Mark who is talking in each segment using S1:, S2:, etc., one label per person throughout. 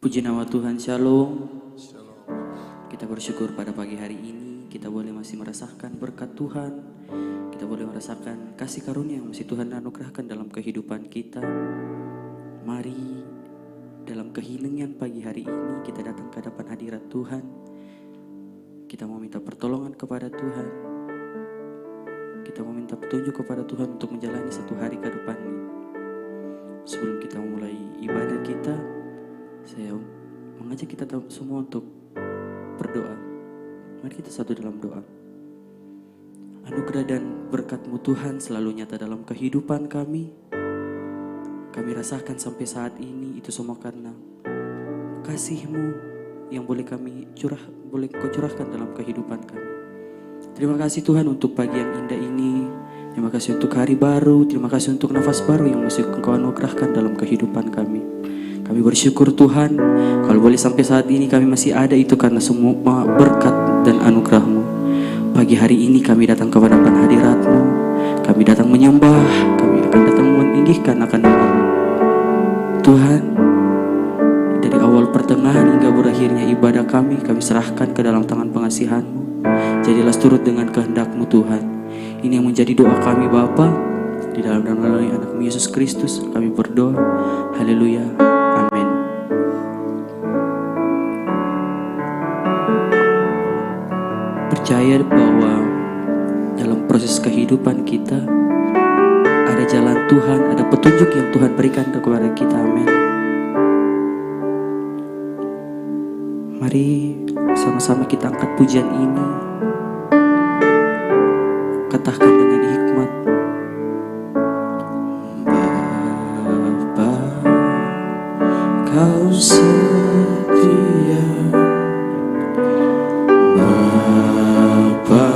S1: Puji nama Tuhan, Shalom. Kita bersyukur pada pagi hari ini kita boleh masih merasakan berkat Tuhan. Kita boleh merasakan kasih karunia yang masih Tuhan anugerahkan dalam kehidupan kita. Mari dalam keheningan pagi hari ini kita datang ke hadapan hadirat Tuhan. Kita mau minta pertolongan kepada Tuhan. Kita mau minta petunjuk kepada Tuhan untuk menjalani satu hari ke depan ini. Sebelum kita memulai ibadah kita, saya mengajak kita semua untuk berdoa. Mari kita satu dalam doa. Anugerah dan berkat-Mu Tuhan selalu nyata dalam kehidupan kami. Kami rasakan sampai saat ini itu semua karena kasih-Mu yang boleh Kau curahkan dalam kehidupan kami. Terima kasih Tuhan untuk pagi yang indah ini. Terima kasih untuk hari baru. Terima kasih untuk nafas baru yang masih Engkau anugerahkan dalam kehidupan kami. Kami bersyukur Tuhan, kalau boleh sampai saat ini kami masih ada itu karena semua berkat dan anugerah-Mu. Pagi hari ini kami datang kepada hadirat-Mu, kami datang menyembah, kami akan datang meninggikan akan nama-Mu. Tuhan, dari awal pertengahan hingga berakhirnya ibadah kami serahkan ke dalam tangan pengasihan-Mu. Jadilah turut dengan kehendak-Mu Tuhan. Ini yang menjadi doa kami Bapa, di dalam nama anak-Mu Yesus Kristus kami berdoa. Haleluya. Amin. Percaya bahwa dalam proses kehidupan kita ada jalan Tuhan, ada petunjuk yang Tuhan berikan kepada kita. Amin. Mari sama-sama kita angkat pujian ini. Katakan dengan hikmat. Kau setia, Bapa,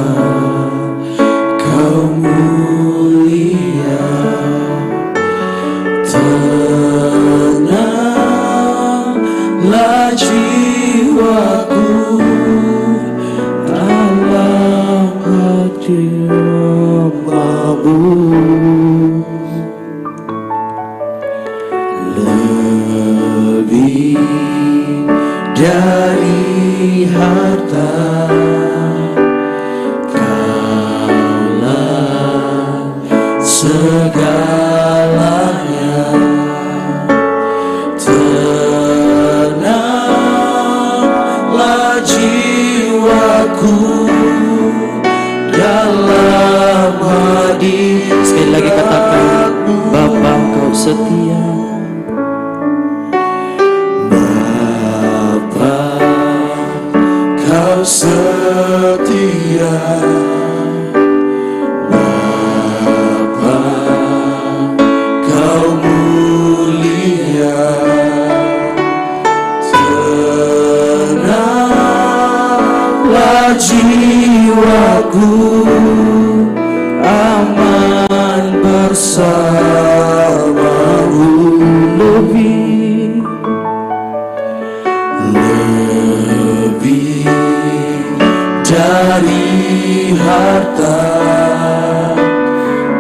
S1: Kau mulia, tenanglah jiwaku dalam hadirat-Mu. Lebih dari harta, Kaulah segalanya. Tenanglah jiwaku dalam hadirat. Sekali lagi katakan, Bapa Kau setia. Kau setia, Bapa, Kau mulia, tenanglah jiwaku, aman bersama-Mu. Lebih dari harta,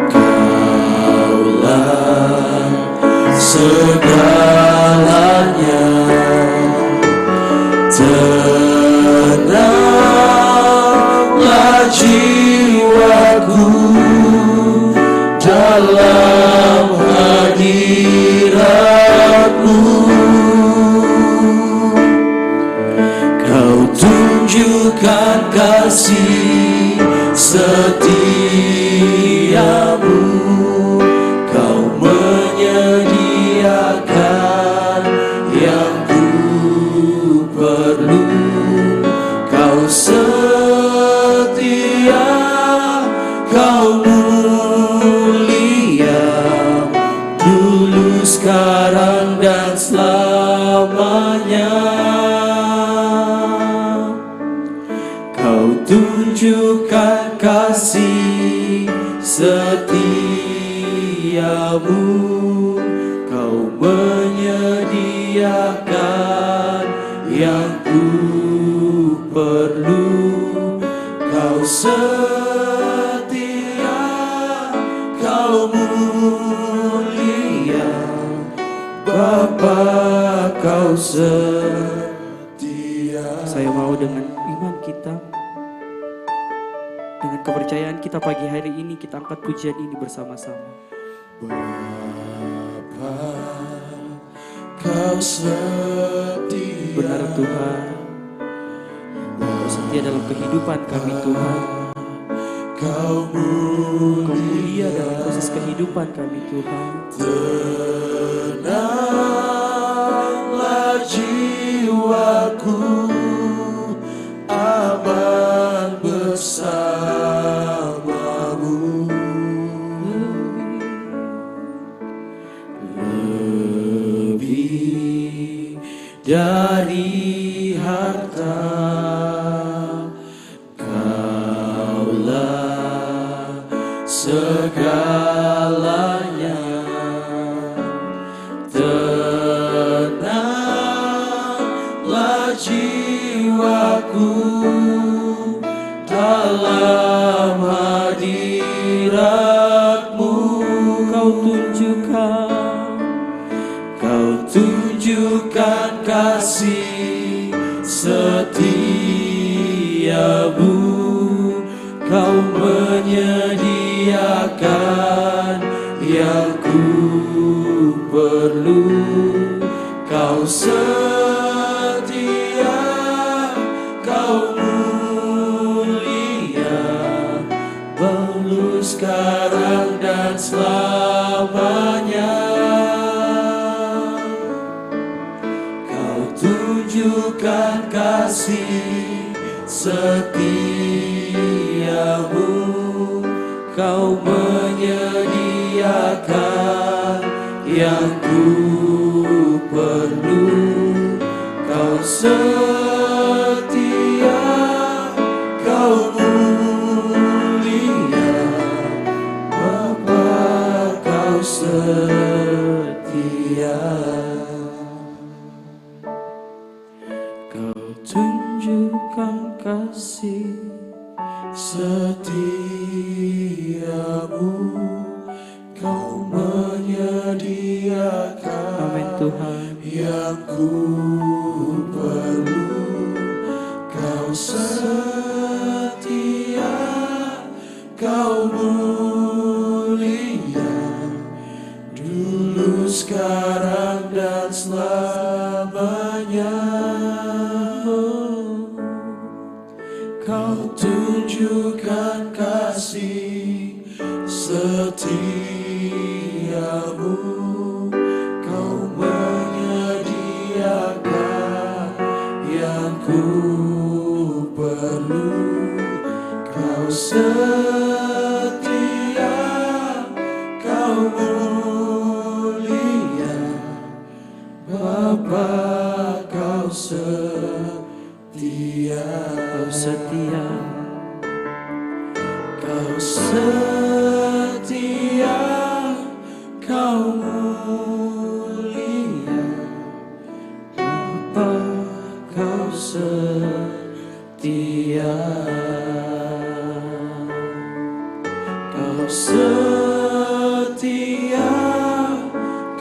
S1: Kaulah segalanya. Tenanglah jiwaku dalam hadirat-Mu. Kau tunjukkan kasih setiamu, Kau menyediakan yang ku perlu. Kau setia, Kau mulia, dulu, sekarang, dan selamanya. Kau tunjukkan kasih setiamu, Kau menyediakan yang ku perlu. Kau setia, Kau mulia, Bapa Kau setia. kita. Dengan kepercayaan kita pagi hari ini, kita angkat pujian ini bersama-sama.
S2: Bapa, Kau setia.
S1: Benar Tuhan, Kau setia dalam kehidupan kami Tuhan.
S2: Kau
S1: mulia dalam proses kehidupan kami Tuhan.
S2: Tenanglah jiwaku, aman bersamamu. Lebih dari harta, Kaulah segalanya. Tenanglah jiwaku dalam hadirat-Mu. Kau tunjukkan kasih setiamu. Kau menyediakan yang ku perlu. Kau setia, Kau mulia, dulu sekarang dan selamanya. Kau tunjukkan kasih setiamu. Kau menyediakan yang ku perlu. Kau setia, Kau mulia, Bapa, Kau setia. Kau tunjukkan kasih setiamu. Kau menyediakan
S1: Amin Tuhan.
S2: yang ku perlu. Kau setia, Kau mulia, dulu sekarang dan selamanya. Kau tunjukkan kasih setiamu. Kau menyediakan yang ku perlu. Kau setia, Kau mulia, Bapa, Kau setia.
S1: Kau setia,
S2: Kau setia, Kau mulia, Bapa, Kau setia. Kau setia,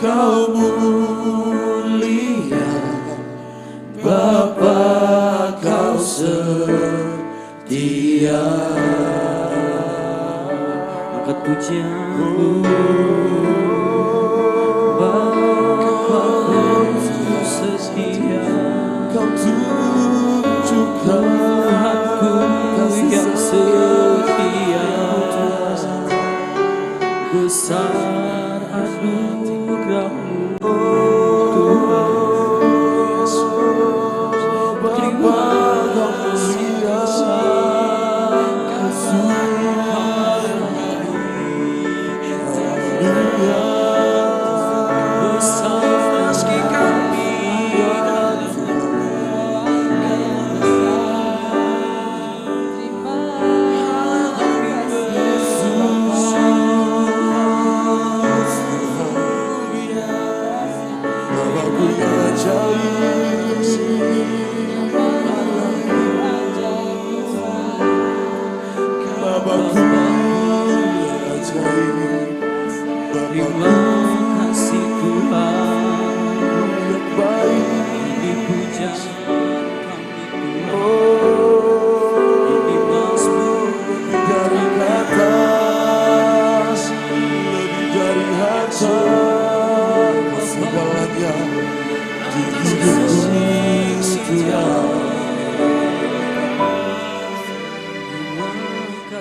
S2: Kau mulia, Bapa, Kau setia.
S1: angkat pujianku. Bapa, Kau setia.
S2: Kau tunjukkan
S1: Tuhanku yang setia. Besar anugerah-Mu Tuhan. Terima kasih besar meski kami terima kasih Tuhan, dipuja kami Tuhan.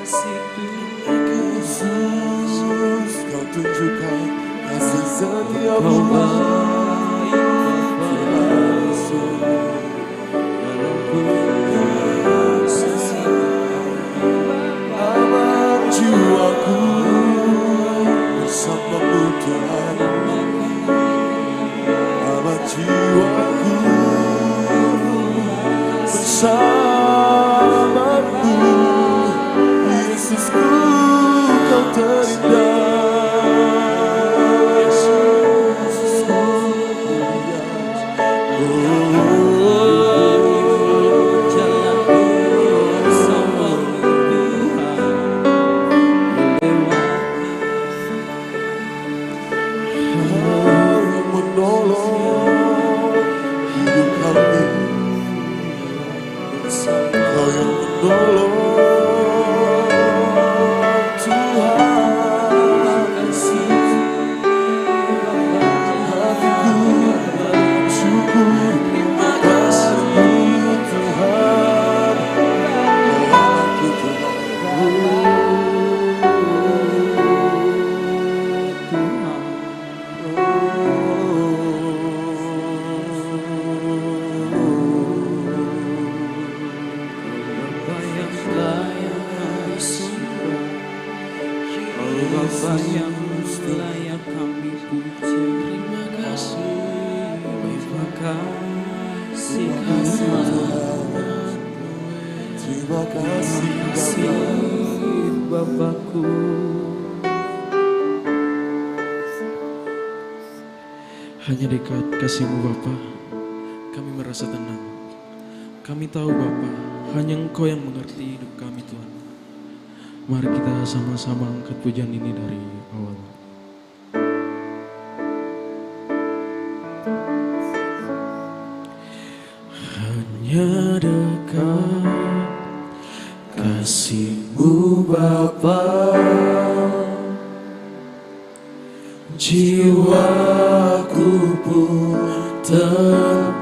S1: kasih
S2: Yesus, kau tunjukkan kasih setiamu
S1: Kau baik Bapa dalamku
S2: aman jiwaku bersamamu Tuhan, aman jiwaku bersamamu Yesusku, kau terindah. Yesusku mulia.
S1: jalanku bersamamu Tuhan melewati
S2: Kau yang menolong hidup kami, Kau yang menolong Tuhan. Hatiku bersyukur padamu Tuhan, aku
S1: Bapa yang layak kami sembah, Kau Bapa yang layak kami puja. Terima kasih
S2: terima kasih
S1: Bapakku.
S3: Hanya dekat kasih-Mu Bapa, kami merasa tenang. Kami tahu Bapa, hanya Engkau yang mengerti hidup kami Tuhan. Mari kita sama-sama angkat pujian ini dari awal. Hanya dekat kasih-Mu Bapa, jiwaku pun tenang.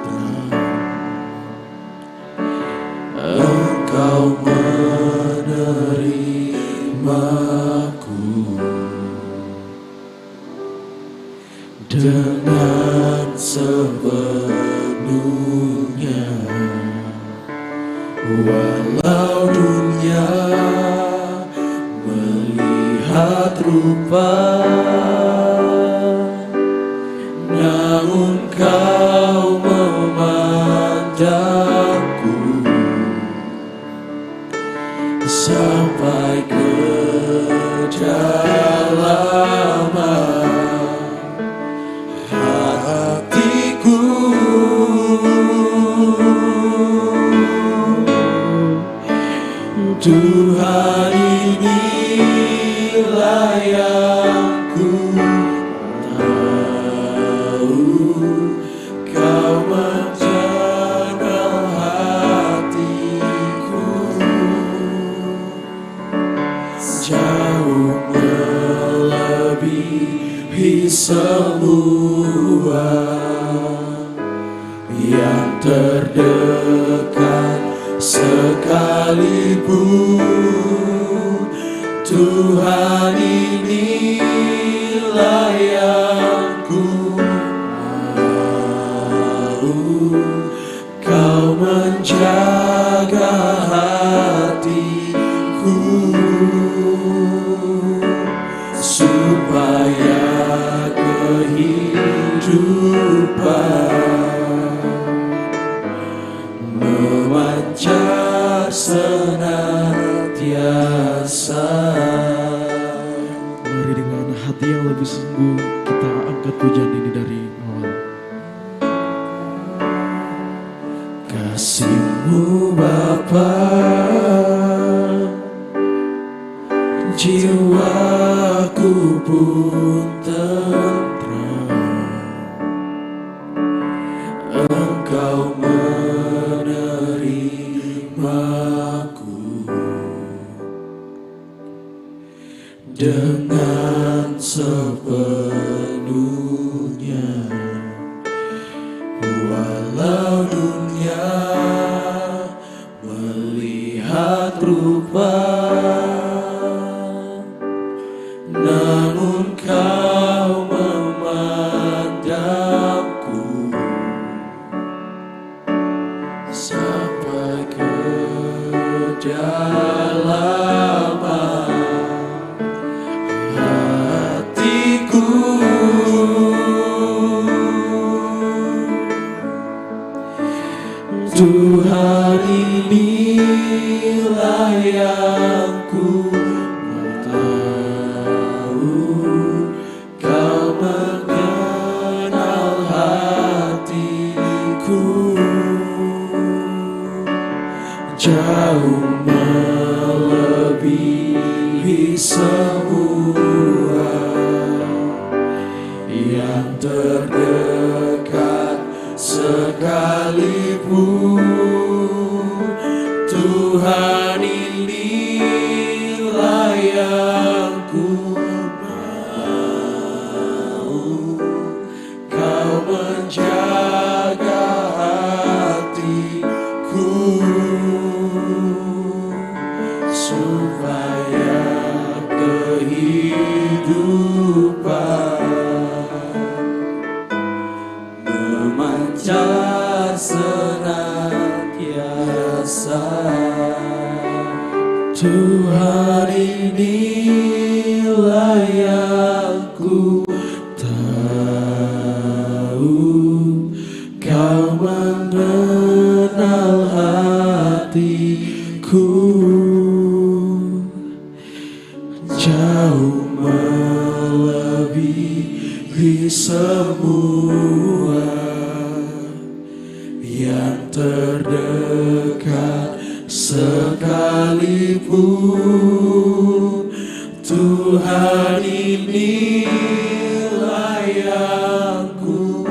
S3: Engkau menerimaku dengan sepenuhnya. Walau dunia melihat rupa, namun Kau memandangku sampai ke kedalaman hatiku. Tuhan, inilah yang ku tahu, Kau menjaga hatiku jauh melebihi semua yang terdekat sekalipun. Tuhan, inilah yang ku mau, Kau menjaga hatiku supaya kehidupan memancar senantiasa. Mari dengan hati yang lebih sungguh kita angkat pujian ini dari awal. Kasih-Mu Bapa, jiwaku pun tentram. Engkau menerimaku dengan sepenuhnya. Walau dunia melihat rupa,
S2: hatiku. Tuhan, inilah yang ku tahu, Kau mengenal hatiku, jauh melebihi semua yang terdekat sekalipun. Tuhan, inilah yang ku mau, Kau menjaga hatiku, supaya kehidupan memancar senantiasa. Tuhan, inilah yang ku tahu, Kau mengenal hatiku, jauh melebihi semua yang terdekat sekalipun. Tuhan, inilah yang ku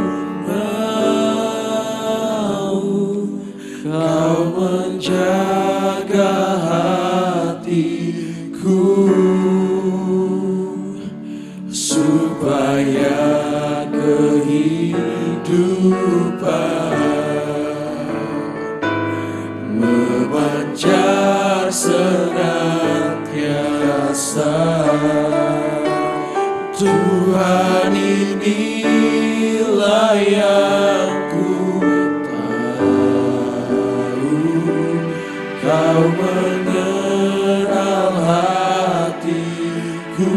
S2: mau, Kau menjaga hatiku, supaya kehidupan memancar senantiasa. Tuhan, inilah yang ku tahu, Kau mengenal hatiku,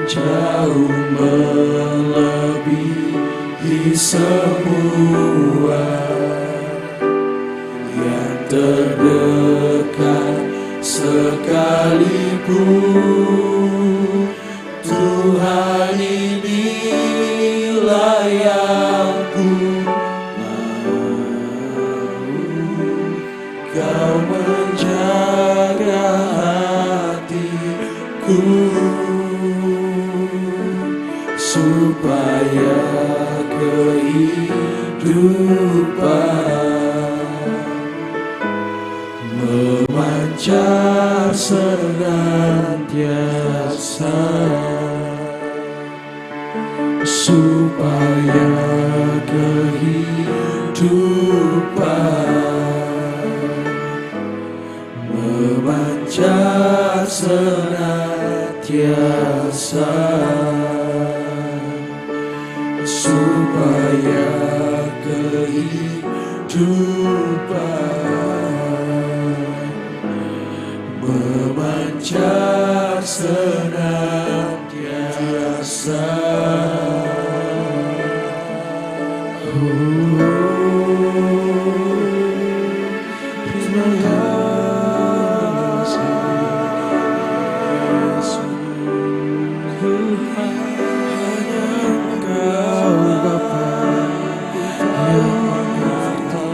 S2: jauh melebihi semua yang terdekat sekalipun. Tuhan, inilah yang ku mau, Kau menjaga hatiku, supaya kehidupan memancar senantiasa, supaya kehidupan memancar senantiasa, supaya kehidupan memancar senantiasa. Terima kasih Yesus, hanya Engkau Bapa yang mengerti,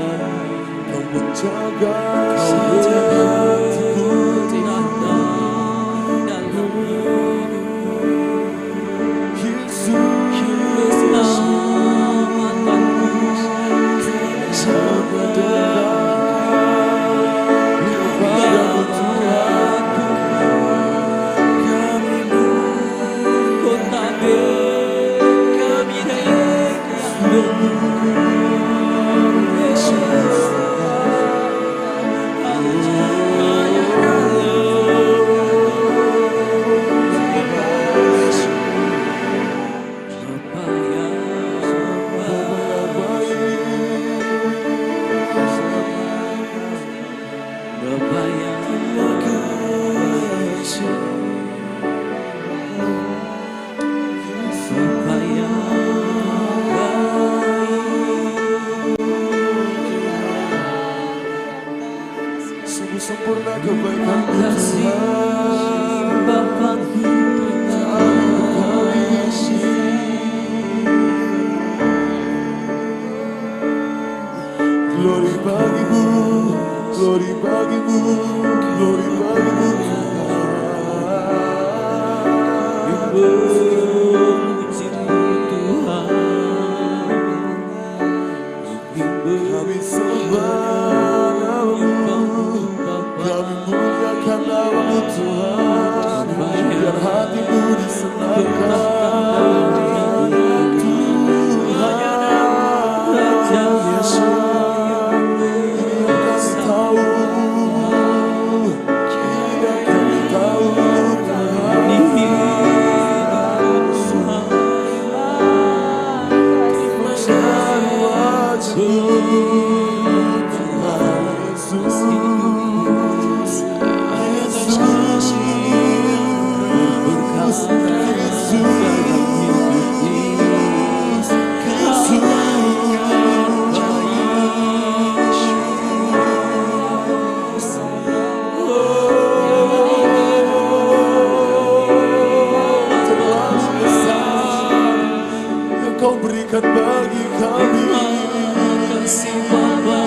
S2: Kau menjaga hatiku, Yesus,
S1: Bapa yang Bapa yang
S2: Sungguh sempurna kebaikan
S1: kasih Bapakku
S2: Glory bagimu, glory bagimu, glory bagimu Kami sembah namamu, kami muliakan namamu Tuhan. Biar hatimu disenangkan Tuhan Yesus. Kau berikan bagi kami kasih Bapa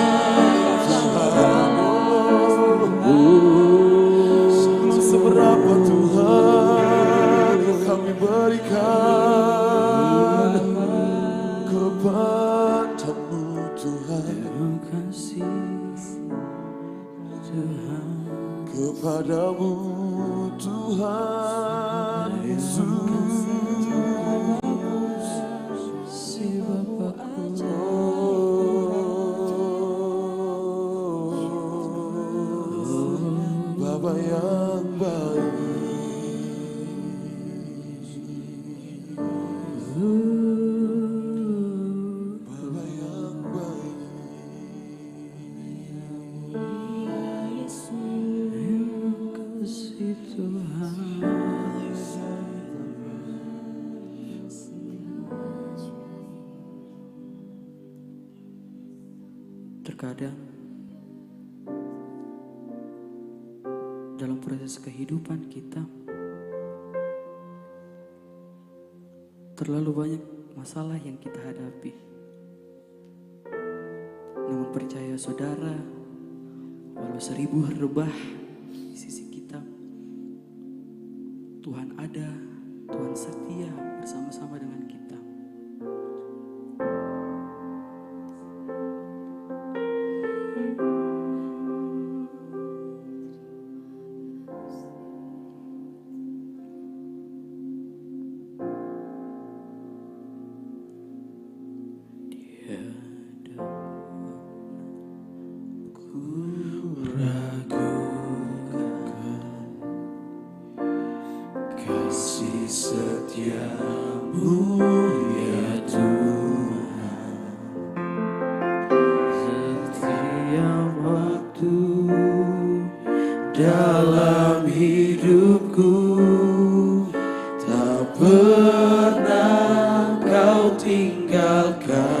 S2: sebelum seberapa Tuhan kami berikan kepadamu Tuhan, kepadamu Tuhan Yesus. Bapa yang baik, Bapa yang baik,
S1: kasih Tuhan. Terkadang dalam proses kehidupan kita terlalu banyak masalah yang kita hadapi. Namun percaya saudara, walau 1000 rebah di sisi kita, Tuhan ada, Tuhan setia bersama-sama dengan kita.
S2: kasih setiamu ya Tuhan. Setiap waktu dalam hidupku tak pernah kau tinggalkan.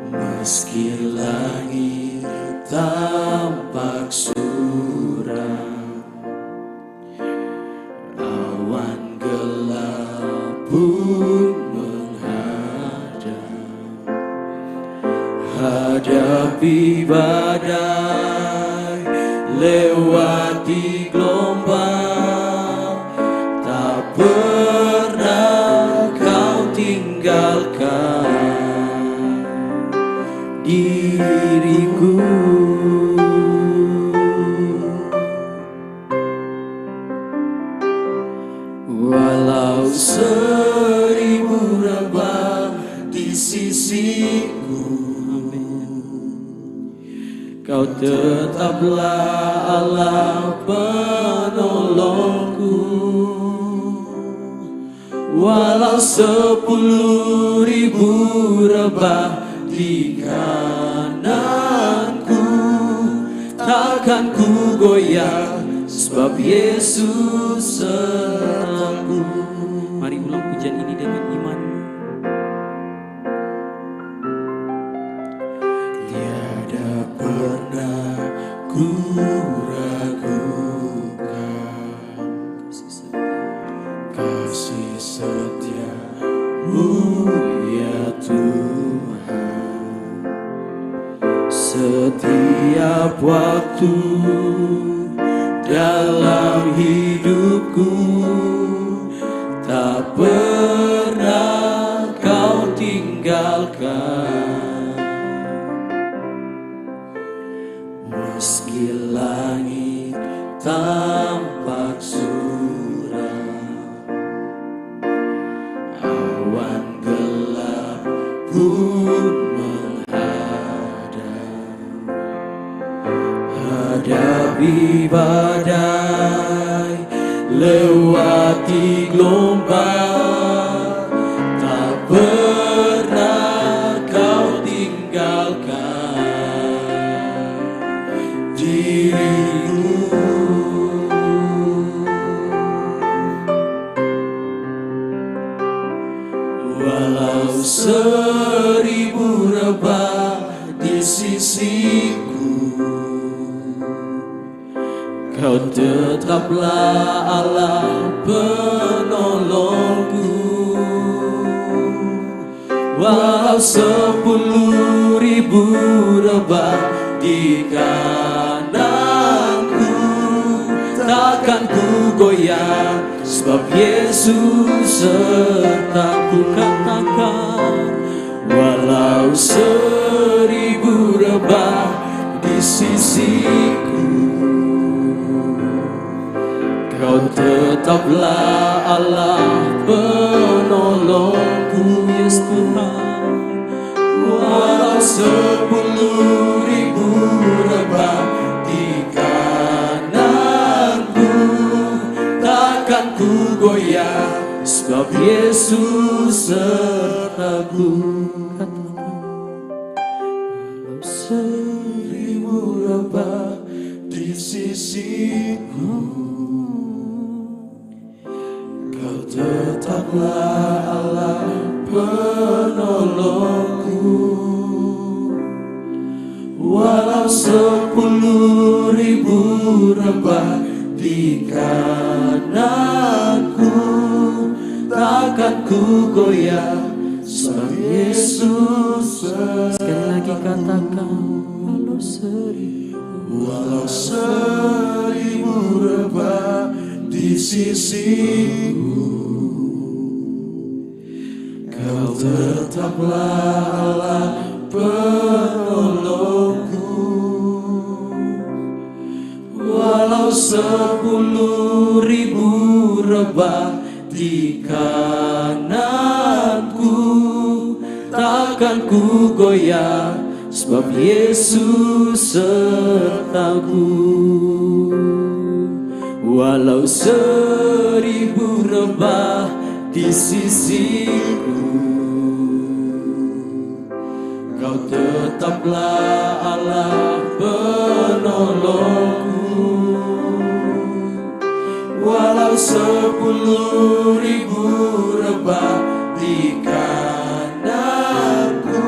S2: Meski langit tampak suram, awan gelap pun menghadap, hadapi badai, lewati gelombang, tak pernah kau tinggalkan diriku. Walau 1000 rebah di sisiku, kau tetaplah Allah penolongku. Walau 10.000 rebah di kanan takkan ku goyah, sebab Yesus sertaku.
S1: Mari ulang pujian ini dengan iman.
S2: Tiada pernah ku ragukan kasih setiamu ya Tuhan. Setiap waktu dalam hidupku tak pernah kau tinggalkan. Meski langit tampak suram, awan gelap pun menghadap, hadapi badai, lewati gelombang, tak pernah kau tinggalkan diriku. Walau 1000 rebah di sisiku, Kau tetaplah Allah penolongku. Walau 10.000 rebah di kananku, takkan ku goyah, sebab Yesus sertaku. Katakan, walau 1000 rebah di sisiku, Kau tetaplah Allah penolongku. Yes Tuhan, walau 10.000 rebah di kananku, takkan ku goyah, sebab Yesus sertaku. Walau 1000 rebah di sisiku, Kau tetaplah Allah penolongku. Walau 10.000 rebah di kananku, takkan ku goyah, sebab Yesus. Sekali lagi katakan, walau 1000 rebah di sisiku, Kau tetaplah Allah penolongku. Walau 10.000 rebah di kananku, takkan ku goyah, sebab Yesus sertaku. Walau 1000 rebah di sisiku, Kau tetaplah Allah penolongku. Walau 10.000 rebah di kananku,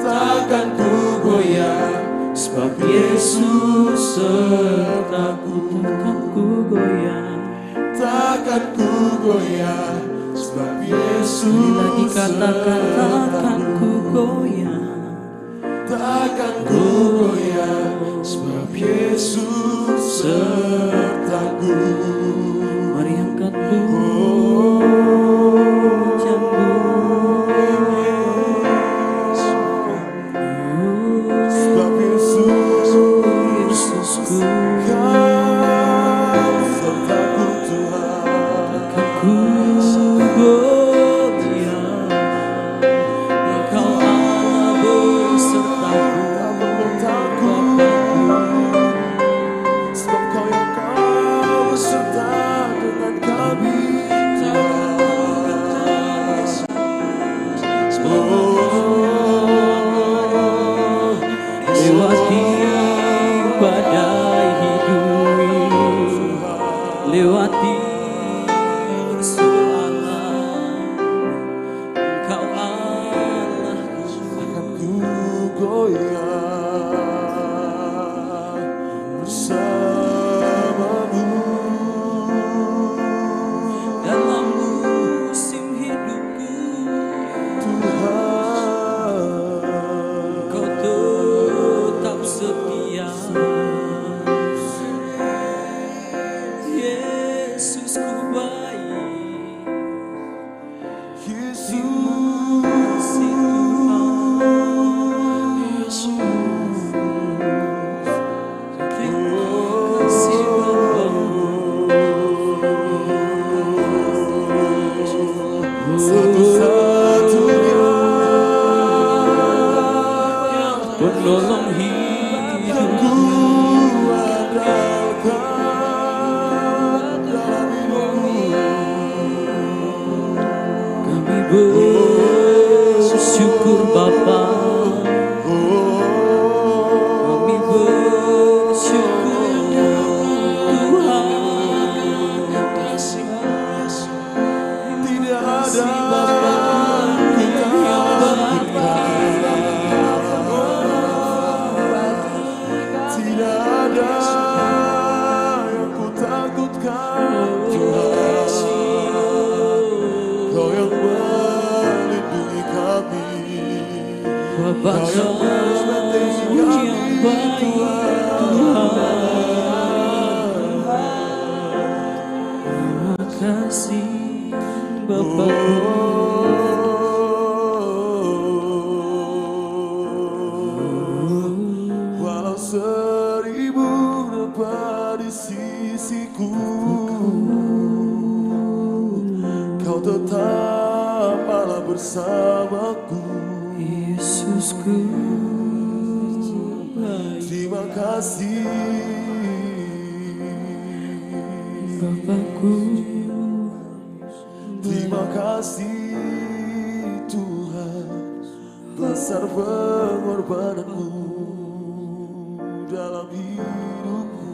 S2: takkan ku goyah, sebab Yesus sertaku. Takkan ku goyah, takkan ku goyah, sebab Yesus lagi katakan, takkan ku goyah, takkan ku goyah, sebab Yesus sertaku. Mari angkat sebab Yesus, Yesusku, Kau sertaku Tuhan. Takkan ku goyah, Engkau Allah besertaku. Sebab Kau yang Kau beserta dengan kami. bersamamu.
S1: dalam musim hidupku,
S2: Tuhan,
S1: Kau tetap setia. Yesus ku baik,
S2: Yesus,
S1: kasih Tuhan. Terima kasih Bapa.
S2: satu-satunya
S1: Penolong hidup,
S2: ku andalkan dalam hidupku.
S1: kami bersyukur Bapa. Kami bersyukur Tuhan.
S2: Tidak ada tidak ada yang ku takutkan, Tuhan. Kau yang melindungi kami,
S1: Bapa
S2: Kau yang membentengi
S1: yang
S2: kami,
S1: baik
S2: Tuhan.
S1: Terima kasih Bapa.
S2: Walau 1000 dapat di sisiku, Kau tetap Allah bersamaku.
S1: Yesusku baik,
S2: Terima kasih
S1: Bapakku.
S2: Terima kasih Tuhan, besar pengorbananmu dalam hidupku.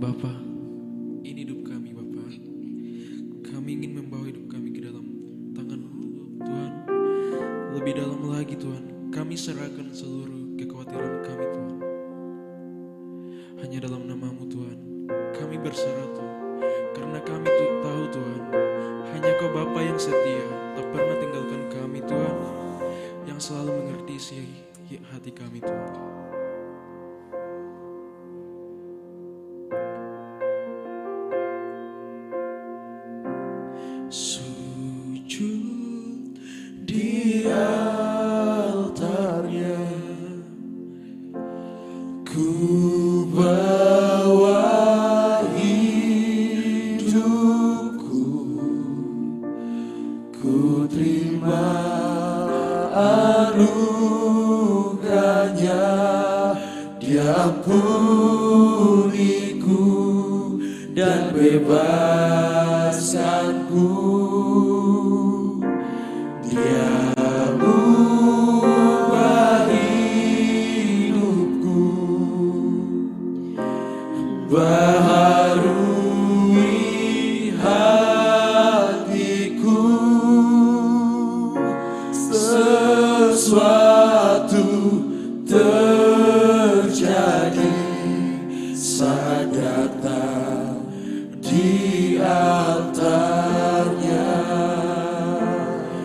S3: Bapa, ini hidup kami Bapa. Kami ingin membawa hidup kami ke dalam tangan-Mu Tuhan. Lebih dalam lagi Tuhan, kami serahkan seluruh kekhawatiran kami Tuhan. Hanya dalam nama-Mu Tuhan, kami berserah Tuhan. Karena kami tahu Tuhan, hanya Kau Bapa yang setia, tak pernah tinggalkan kami Tuhan, yang selalu mengerti isi hati kami Tuhan. Sujud di altarnya, ku bawa hidupku, ku terima anugerahnya, Dia ampuniku dan bebaskanku. Dia ubah hidupku, baharui hatiku. Sesuatu terjadi saat datang di altarnya.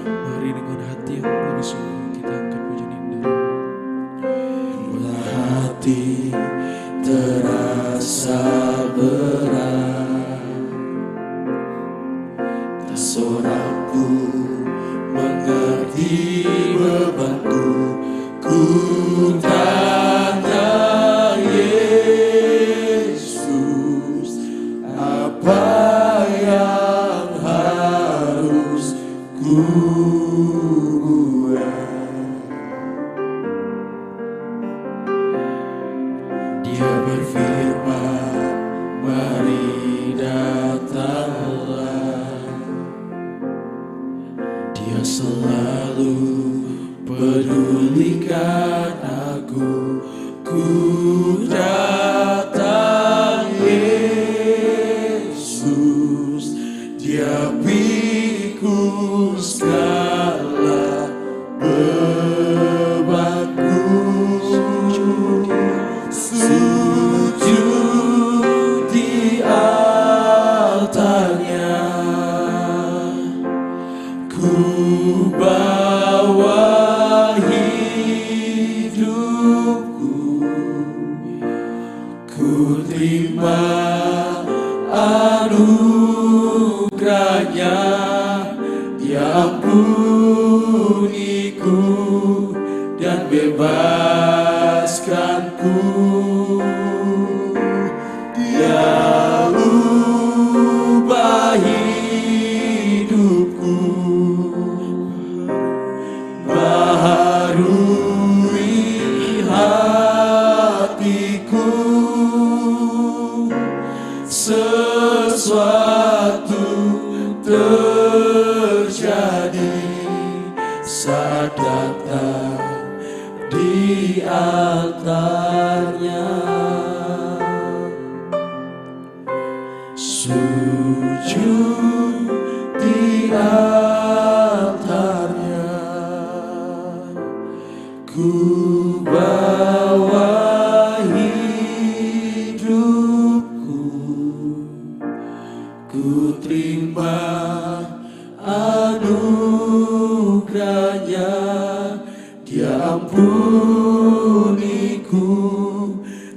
S3: Mari dengan hati yang penuh sungguh kita angkat pujian indah. Bila hati terasa berat, tak seorang pun mengerti bebanku. Ku tanya Yesus, apa yang harus ku buat? Dia berfirman, mari datanglah. Dia selalu pedulikan aku. Ku datang Yesus, Dia pikul
S2: segala bebanku, sujud di altarnya. Ku bawa hidupku, ku terima anugerahnya. Dia ampuniku dan bebaskanku. Dia ubah hidupku, baharui hatiku. Sesuatu terjadi saat datang di altarnya. Sujud di altarnya. Ku bawa hidupku, ku terima anugerahnya. Dia ampuniku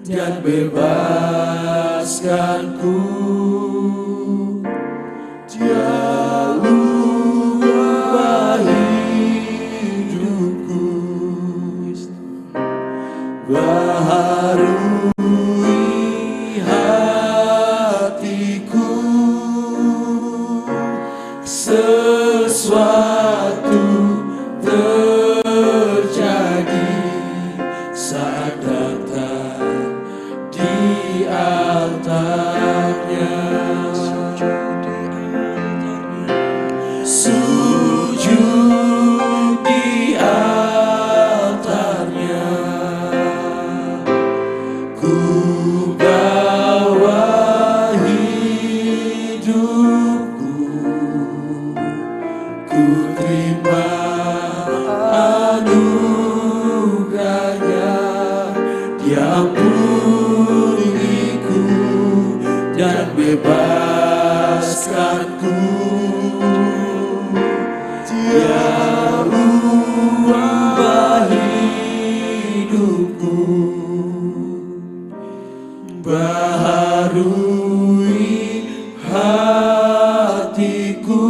S2: dan bebaskanku. Dia ubah hidupku, baharui hatiku. Sesuatu terjadi saat datang di altarnya. Sujud di altarnya. Ku bawa hidupku, ku terima anugerahnya. Dia ampuniku dan bebaskanku. Dia ubah hidupku, baharui hatiku.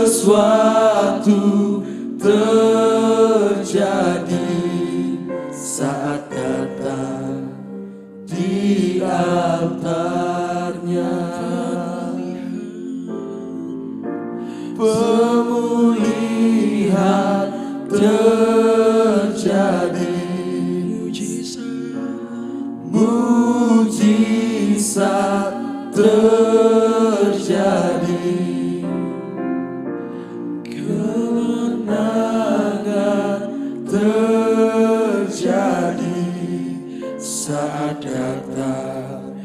S2: Sesuatu terjadi saat datang di altarnya. Pemulihan terjadi, mujizat terjadi, kemenangan terjadi saat datang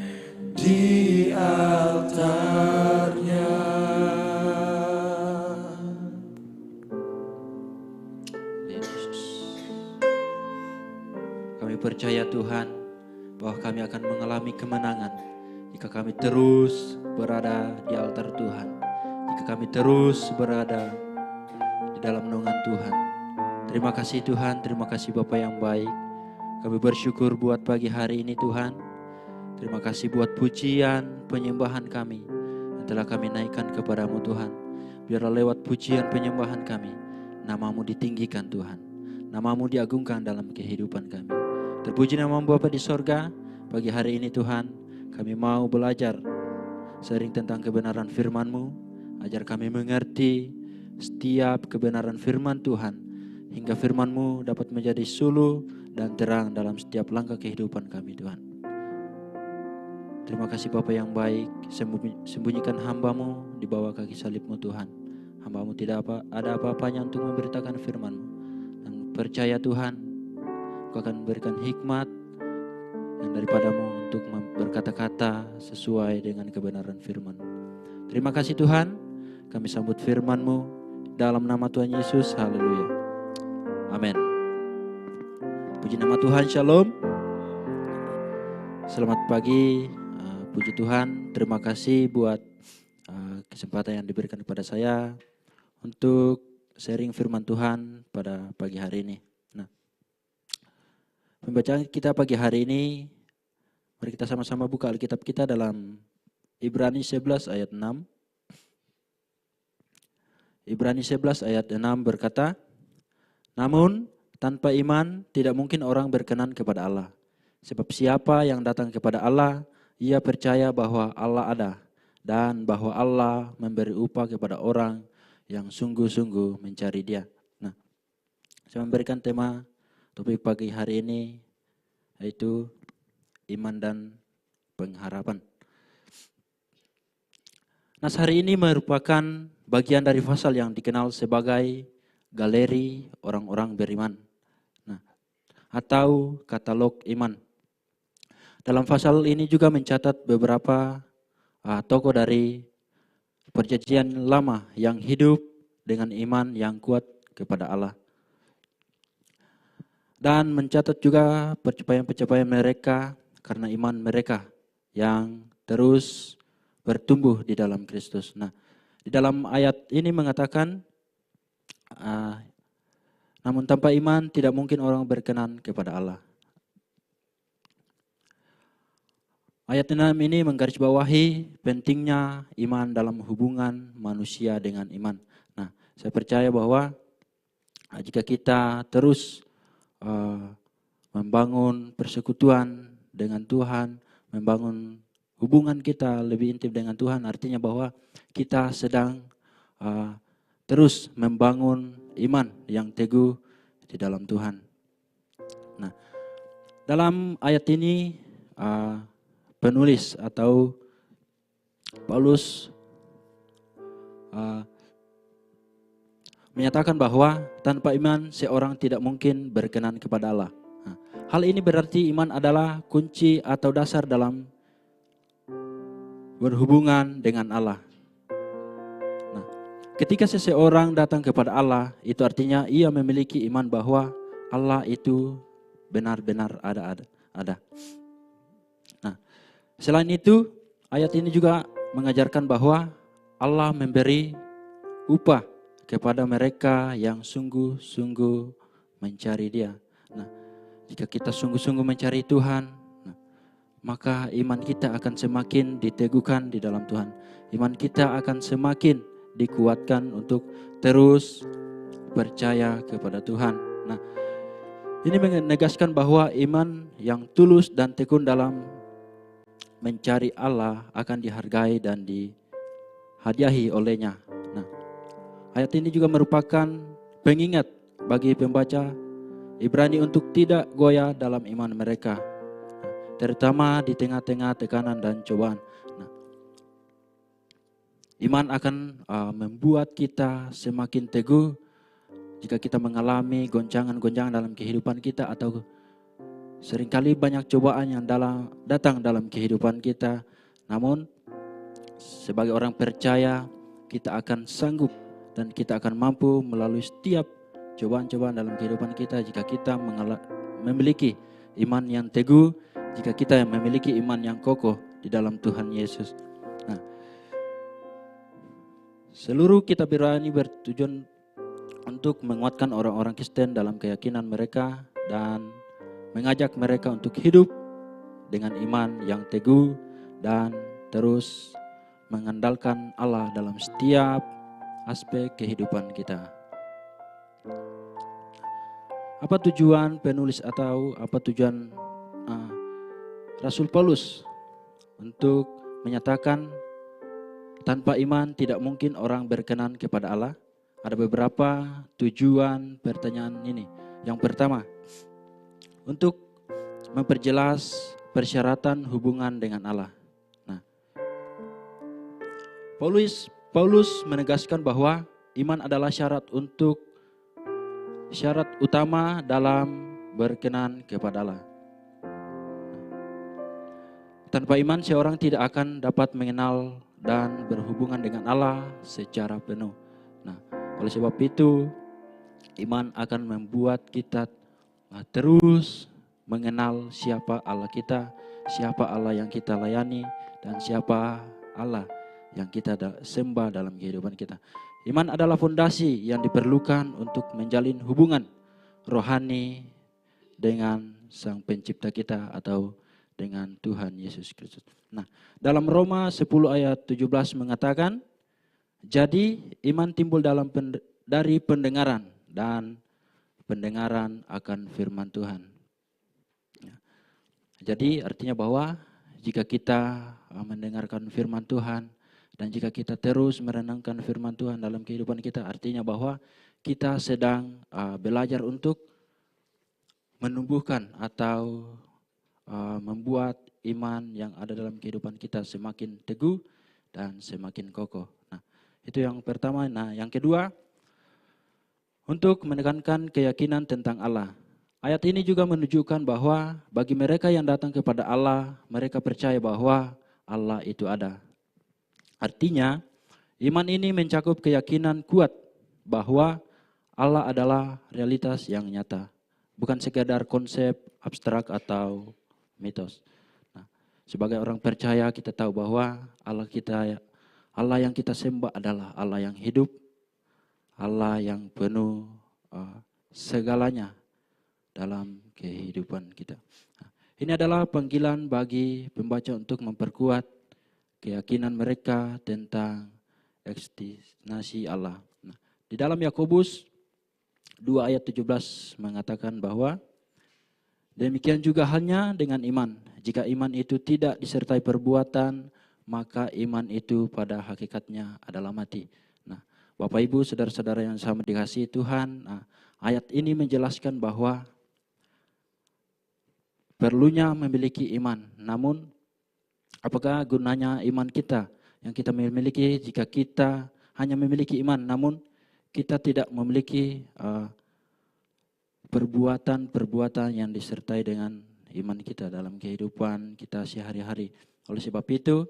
S2: di altarnya.
S4: Kami percaya Tuhan bahwa kami akan mengalami kemenangan jika kami terus berada di altar Tuhan, jika kami terus berada di dalam naungan Tuhan. Terima kasih Tuhan, terima kasih Bapa yang baik. Kami bersyukur buat pagi hari ini Tuhan. Terima kasih buat pujian penyembahan kami yang telah kami naikkan kepadamu Tuhan. Biarlah lewat pujian penyembahan kami, nama-Mu ditinggikan Tuhan, nama-Mu diagungkan dalam kehidupan kami. Terpuji nama Bapa di sorga. Pagi hari ini Tuhan, kami mau belajar sering tentang kebenaran firman-Mu. Ajar kami mengerti setiap kebenaran firman Tuhan, hingga firman-Mu dapat menjadi suluh dan terang dalam setiap langkah kehidupan kami Tuhan. Terima kasih Bapa yang baik. Sembunyikan hamba-Mu di bawah kaki salib-Mu Tuhan. Hamba-Mu tidak ada apa-apanya untuk memberitakan firman-Mu. Dan percaya Tuhan, Kau akan memberikan hikmat yang daripada-Mu untuk berkata-kata sesuai dengan kebenaran firman-Mu. Terima kasih Tuhan, kami sambut firman-Mu dalam nama Tuhan Yesus. Haleluya. Amin. Puji nama Tuhan, Shalom. Selamat pagi, puji Tuhan. Terima kasih buat kesempatan yang diberikan kepada saya untuk sharing firman Tuhan pada pagi hari ini. Nah, pembacaan kita pagi hari ini, mari kita sama-sama buka Alkitab kita dalam Ibrani 11 ayat 6. Ibrani 11 ayat 6 berkata, namun tanpa iman tidak mungkin orang berkenan kepada Allah. Sebab siapa yang datang kepada Allah, ia percaya bahwa Allah ada dan bahwa Allah memberi upah kepada orang yang sungguh-sungguh mencari Dia. Nah, saya memberikan tema topik pagi hari ini yaitu iman dan pengharapan. Nas hari ini merupakan bagian dari pasal yang dikenal sebagai galeri orang-orang beriman. Nah, atau katalog iman. Dalam pasal ini juga mencatat beberapa tokoh dari Perjanjian Lama yang hidup dengan iman yang kuat kepada Allah. Dan mencatat juga pencapaian-pencapaian mereka karena iman mereka yang terus bertumbuh di dalam Kristus. Nah, di dalam ayat ini mengatakan, namun tanpa iman tidak mungkin orang berkenan kepada Allah. Ayat 6 ini menggarisbawahi pentingnya iman dalam hubungan manusia dengan iman. Nah, saya percaya bahwa jika kita terus membangun persekutuan dengan Tuhan, membangun hubungan kita lebih intim dengan Tuhan, artinya bahwa kita sedang terus membangun iman yang teguh di dalam Tuhan. Nah, dalam ayat ini penulis atau Paulus menyatakan bahwa tanpa iman seorang tidak mungkin berkenan kepada Allah. Nah, hal ini berarti iman adalah kunci atau dasar dalam berhubungan dengan Allah. Nah, ketika seseorang datang kepada Allah, itu artinya ia memiliki iman bahwa Allah itu benar-benar ada. Nah, selain itu, ayat ini juga mengajarkan bahwa Allah memberi upah kepada mereka yang sungguh-sungguh mencari Dia. Nah, jika kita sungguh-sungguh mencari Tuhan, maka iman kita akan semakin diteguhkan di dalam Tuhan. Iman kita akan semakin dikuatkan untuk terus percaya kepada Tuhan. Nah, ini menegaskan bahwa iman yang tulus dan tekun dalam mencari Allah akan dihargai dan dihadiahi olehnya. Nah, ayat ini juga merupakan pengingat bagi pembaca Ibrani untuk tidak goyah dalam iman mereka, terutama di tengah-tengah tekanan dan cobaan. Nah, iman akan membuat kita semakin teguh jika kita mengalami goncangan-goncangan dalam kehidupan kita, atau seringkali banyak cobaan yang datang dalam kehidupan kita. Namun sebagai orang percaya, kita akan sanggup dan kita akan mampu melalui setiap cobaan-cobaan dalam kehidupan kita jika kita memiliki iman yang teguh, jika kita memiliki iman yang kokoh di dalam Tuhan Yesus. Nah, seluruh kitab Ibrani bertujuan untuk menguatkan orang-orang Kristen dalam keyakinan mereka dan mengajak mereka untuk hidup dengan iman yang teguh dan terus mengandalkan Allah dalam setiap aspek kehidupan kita. Apa tujuan penulis atau apa tujuan Rasul Paulus untuk menyatakan tanpa iman tidak mungkin orang berkenan kepada Allah? Ada beberapa tujuan pertanyaan ini. Yang pertama, untuk memperjelas persyaratan hubungan dengan Allah. Nah, Paulus menegaskan bahwa iman adalah syarat utama dalam berkenan kepada Allah. Tanpa iman seorang tidak akan dapat mengenal dan berhubungan dengan Allah secara penuh. Nah, oleh sebab itu iman akan membuat kita terus mengenal siapa Allah kita, siapa Allah yang kita layani, dan siapa Allah yang kita sembah dalam kehidupan kita. Iman adalah fondasi yang diperlukan untuk menjalin hubungan rohani dengan Sang Pencipta kita atau dengan Tuhan Yesus Kristus. Nah, dalam Roma 10 ayat 17 mengatakan, jadi iman timbul dari pendengaran dan pendengaran akan firman Tuhan. Jadi artinya bahwa jika kita mendengarkan firman Tuhan dan jika kita terus merenungkan firman Tuhan dalam kehidupan kita, artinya bahwa kita sedang belajar untuk menumbuhkan atau membuat iman yang ada dalam kehidupan kita semakin teguh dan semakin kokoh. Nah, itu yang pertama. Nah, yang kedua, untuk menekankan keyakinan tentang Allah. Ayat ini juga menunjukkan bahwa bagi mereka yang datang kepada Allah, mereka percaya bahwa Allah itu ada. Artinya, iman ini mencakup keyakinan kuat bahwa Allah adalah realitas yang nyata, bukan sekadar konsep abstrak atau mitos. Nah, sebagai orang percaya kita tahu bahwa Allah yang kita sembah adalah Allah yang hidup, Allah yang penuh segalanya dalam kehidupan kita. Nah, ini adalah panggilan bagi pembaca untuk memperkuat keyakinan mereka tentang eksistensi Allah. Nah, di dalam Yakobus 2 ayat 17 mengatakan bahwa demikian juga halnya dengan iman. Jika iman itu tidak disertai perbuatan, maka iman itu pada hakikatnya adalah mati. Nah, Bapak Ibu, saudara-saudara yang sama dikasihi Tuhan, ayat ini menjelaskan bahwa perlunya memiliki iman. Namun, apakah gunanya iman kita yang kita miliki jika kita hanya memiliki iman, namun kita tidak memiliki perbuatan-perbuatan yang disertai dengan iman kita dalam kehidupan kita sehari-hari. Oleh sebab itu,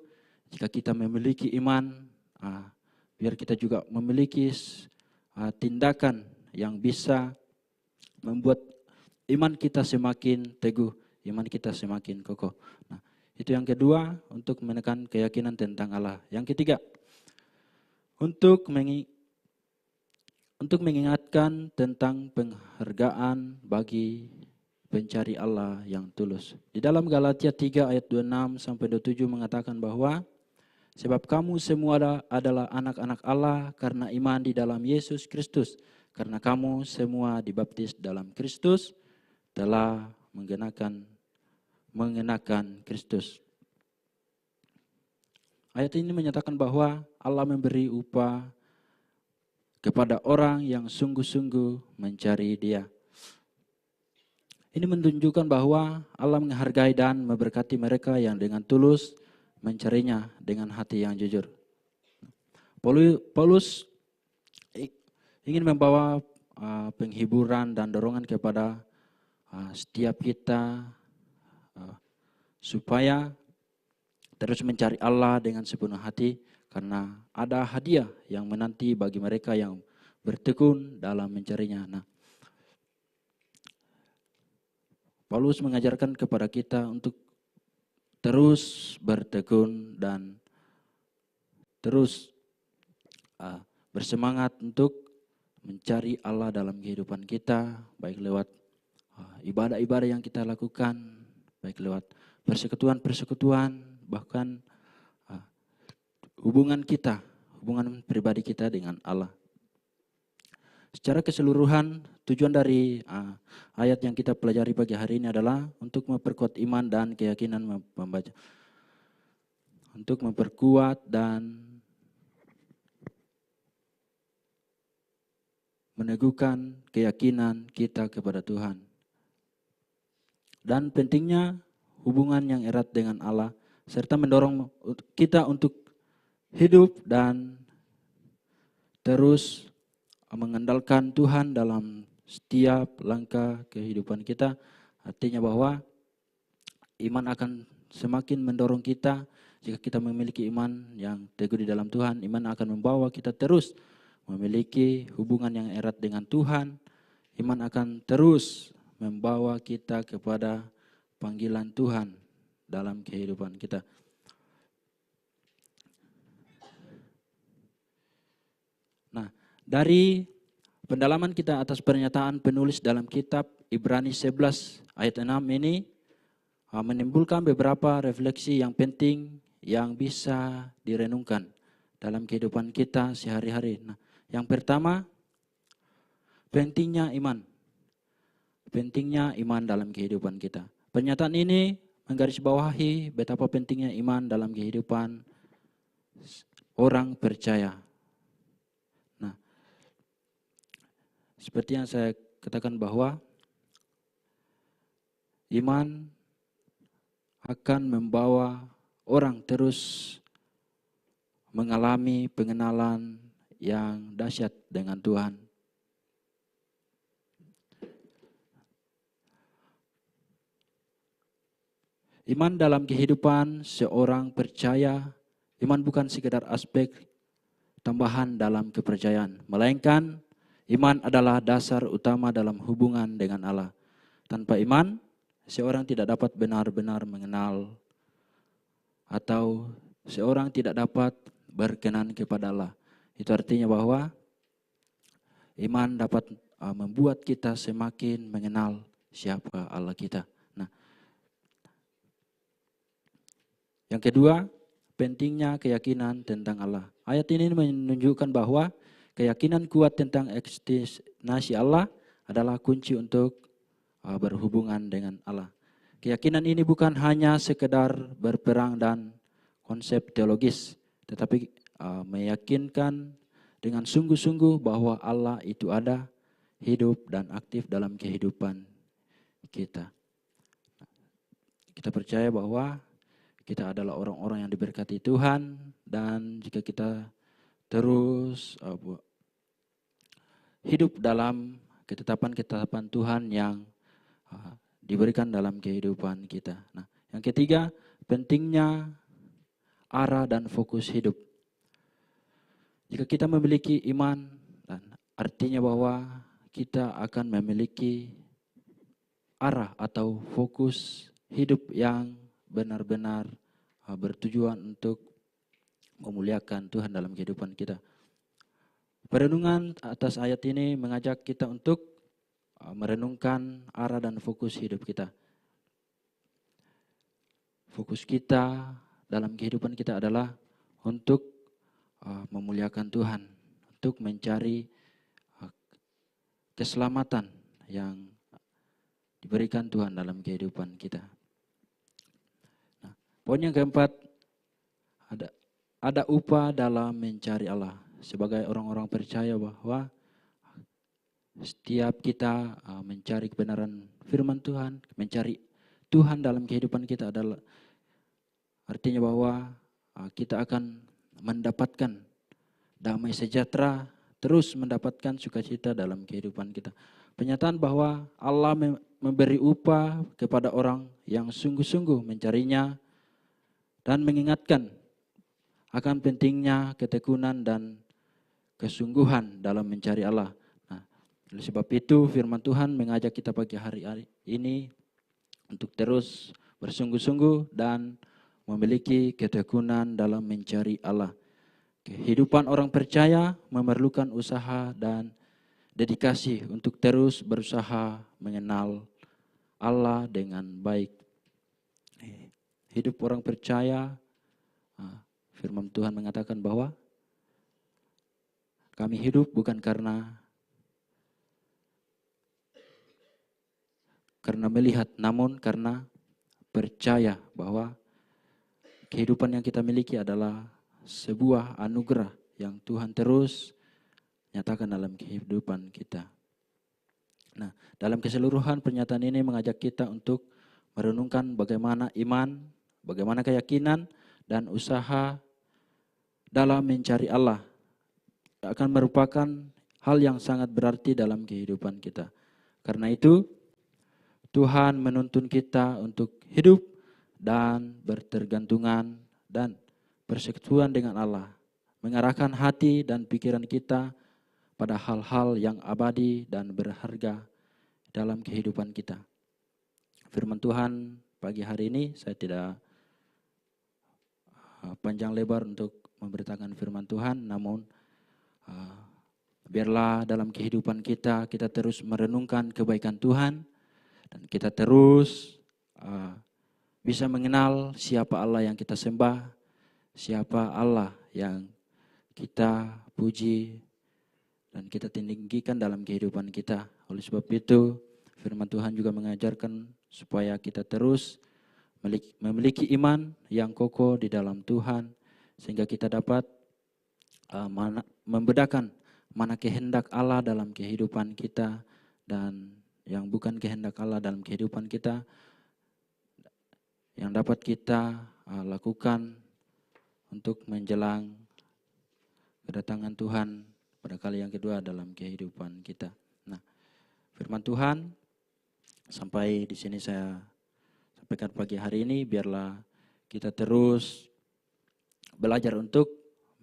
S4: jika kita memiliki iman, biar kita juga memiliki tindakan yang bisa membuat iman kita semakin teguh, iman kita semakin kokoh. Nah, itu yang kedua, untuk menekan keyakinan tentang Allah. Yang ketiga, untuk mengingatkan tentang penghargaan bagi pencari Allah yang tulus. Di dalam Galatia 3 ayat 26 sampai 27 mengatakan bahwa sebab kamu semua adalah anak-anak Allah karena iman di dalam Yesus Kristus. Karena kamu semua dibaptis dalam Kristus telah mengenakan Kristus. Ayat ini menyatakan bahwa Allah memberi upah kepada orang yang sungguh-sungguh mencari Dia. Ini menunjukkan bahwa Allah menghargai dan memberkati mereka yang dengan tulus mencarinya dengan hati yang jujur. Paulus ingin membawa penghiburan dan dorongan kepada setiap kita supaya terus mencari Allah dengan sepenuh hati, karena ada hadiah yang menanti bagi mereka yang bertekun dalam mencarinya. Nah, Paulus mengajarkan kepada kita untuk terus bertekun dan terus bersemangat untuk mencari Allah dalam kehidupan kita, baik lewat ibadah-ibadah yang kita lakukan, baik lewat persekutuan-persekutuan, bahkan hubungan pribadi kita dengan Allah. Secara keseluruhan, tujuan dari ayat yang kita pelajari pagi hari ini adalah untuk memperkuat iman dan keyakinan membaca. Untuk memperkuat dan meneguhkan keyakinan kita kepada Tuhan. Dan pentingnya hubungan yang erat dengan Allah, serta mendorong kita untuk hidup dan terus mengandalkan Tuhan dalam setiap langkah kehidupan kita. Artinya bahwa iman akan semakin mendorong kita. Jika kita memiliki iman yang teguh di dalam Tuhan, iman akan membawa kita terus memiliki hubungan yang erat dengan Tuhan. Iman akan terus membawa kita kepada panggilan Tuhan dalam kehidupan kita. Nah, dari pendalaman kita atas pernyataan penulis dalam kitab Ibrani 11 ayat 6 ini menimbulkan beberapa refleksi yang penting yang bisa direnungkan dalam kehidupan kita sehari-hari. Nah, yang pertama, pentingnya iman. Pentingnya iman dalam kehidupan kita. Pernyataan ini menggarisbawahi betapa pentingnya iman dalam kehidupan orang percaya. Nah, seperti yang saya katakan bahwa iman akan membawa orang terus mengalami pengenalan yang dahsyat dengan Tuhan. Iman dalam kehidupan seorang percaya, iman bukan sekedar aspek tambahan dalam kepercayaan, melainkan iman adalah dasar utama dalam hubungan dengan Allah. Tanpa iman, seorang tidak dapat benar-benar mengenal atau seorang tidak dapat berkenan kepada Allah. Itu artinya bahwa iman dapat membuat kita semakin mengenal siapa Allah kita. Nah, yang kedua, pentingnya keyakinan tentang Allah. Ayat ini menunjukkan bahwa keyakinan kuat tentang eksistensi Allah adalah kunci untuk berhubungan dengan Allah. Keyakinan ini bukan hanya sekedar berperang dan konsep teologis, tetapi meyakinkan dengan sungguh-sungguh bahwa Allah itu ada, hidup dan aktif dalam kehidupan kita. Kita percaya bahwa kita adalah orang-orang yang diberkati Tuhan, dan jika kita terus hidup dalam ketetapan-ketetapan Tuhan yang diberikan dalam kehidupan kita. Nah, yang ketiga, pentingnya arah dan fokus hidup. Jika kita memiliki iman, dan artinya bahwa kita akan memiliki arah atau fokus hidup yang benar-benar bertujuan untuk memuliakan Tuhan dalam kehidupan kita. Perenungan atas ayat ini mengajak kita untuk merenungkan arah dan fokus hidup kita. Fokus kita dalam kehidupan kita adalah untuk memuliakan Tuhan, untuk mencari keselamatan yang diberikan Tuhan dalam kehidupan kita. Nah, poin yang keempat, ada upah dalam mencari Allah. Sebagai orang-orang percaya bahwa setiap kita mencari kebenaran firman Tuhan, mencari Tuhan dalam kehidupan kita adalah artinya bahwa kita akan mendapatkan damai sejahtera, terus mendapatkan sukacita dalam kehidupan kita. Pernyataan bahwa Allah memberi upah kepada orang yang sungguh-sungguh mencarinya dan mengingatkan akan pentingnya ketekunan dan kesungguhan dalam mencari Allah. Nah, oleh sebab itu firman Tuhan mengajak kita pagi hari ini untuk terus bersungguh-sungguh dan memiliki ketekunan dalam mencari Allah. Kehidupan orang percaya memerlukan usaha dan dedikasi untuk terus berusaha mengenal Allah dengan baik. Hidup orang percaya, firman Tuhan mengatakan bahwa kami hidup bukan karena melihat, namun karena percaya bahwa kehidupan yang kita miliki adalah sebuah anugerah yang Tuhan terus nyatakan dalam kehidupan kita. Nah, dalam keseluruhan pernyataan ini mengajak kita untuk merenungkan bagaimana iman, bagaimana keyakinan dan usaha dalam mencari Allah akan merupakan hal yang sangat berarti dalam kehidupan kita. Karena itu, Tuhan menuntun kita untuk hidup dan bertergantungan dan persekutuan dengan Allah, mengarahkan hati dan pikiran kita pada hal-hal yang abadi dan berharga dalam kehidupan kita. Firman Tuhan pagi hari ini saya tidak panjang lebar untuk memberitakan firman Tuhan, namun biarlah dalam kehidupan kita terus merenungkan kebaikan Tuhan dan kita terus bisa mengenal siapa Allah yang kita sembah, siapa Allah yang kita puji dan kita tinggikan dalam kehidupan kita. Oleh sebab itu, firman Tuhan juga mengajarkan supaya kita terus memiliki iman yang kokoh di dalam Tuhan, sehingga kita dapat membedakan mana kehendak Allah dalam kehidupan kita dan yang bukan kehendak Allah dalam kehidupan kita, yang dapat kita lakukan untuk menjelang kedatangan Tuhan pada kali yang kedua dalam kehidupan kita. Nah, firman Tuhan sampai di sini saya sampaikan pagi hari ini. Biarlah kita terus belajar untuk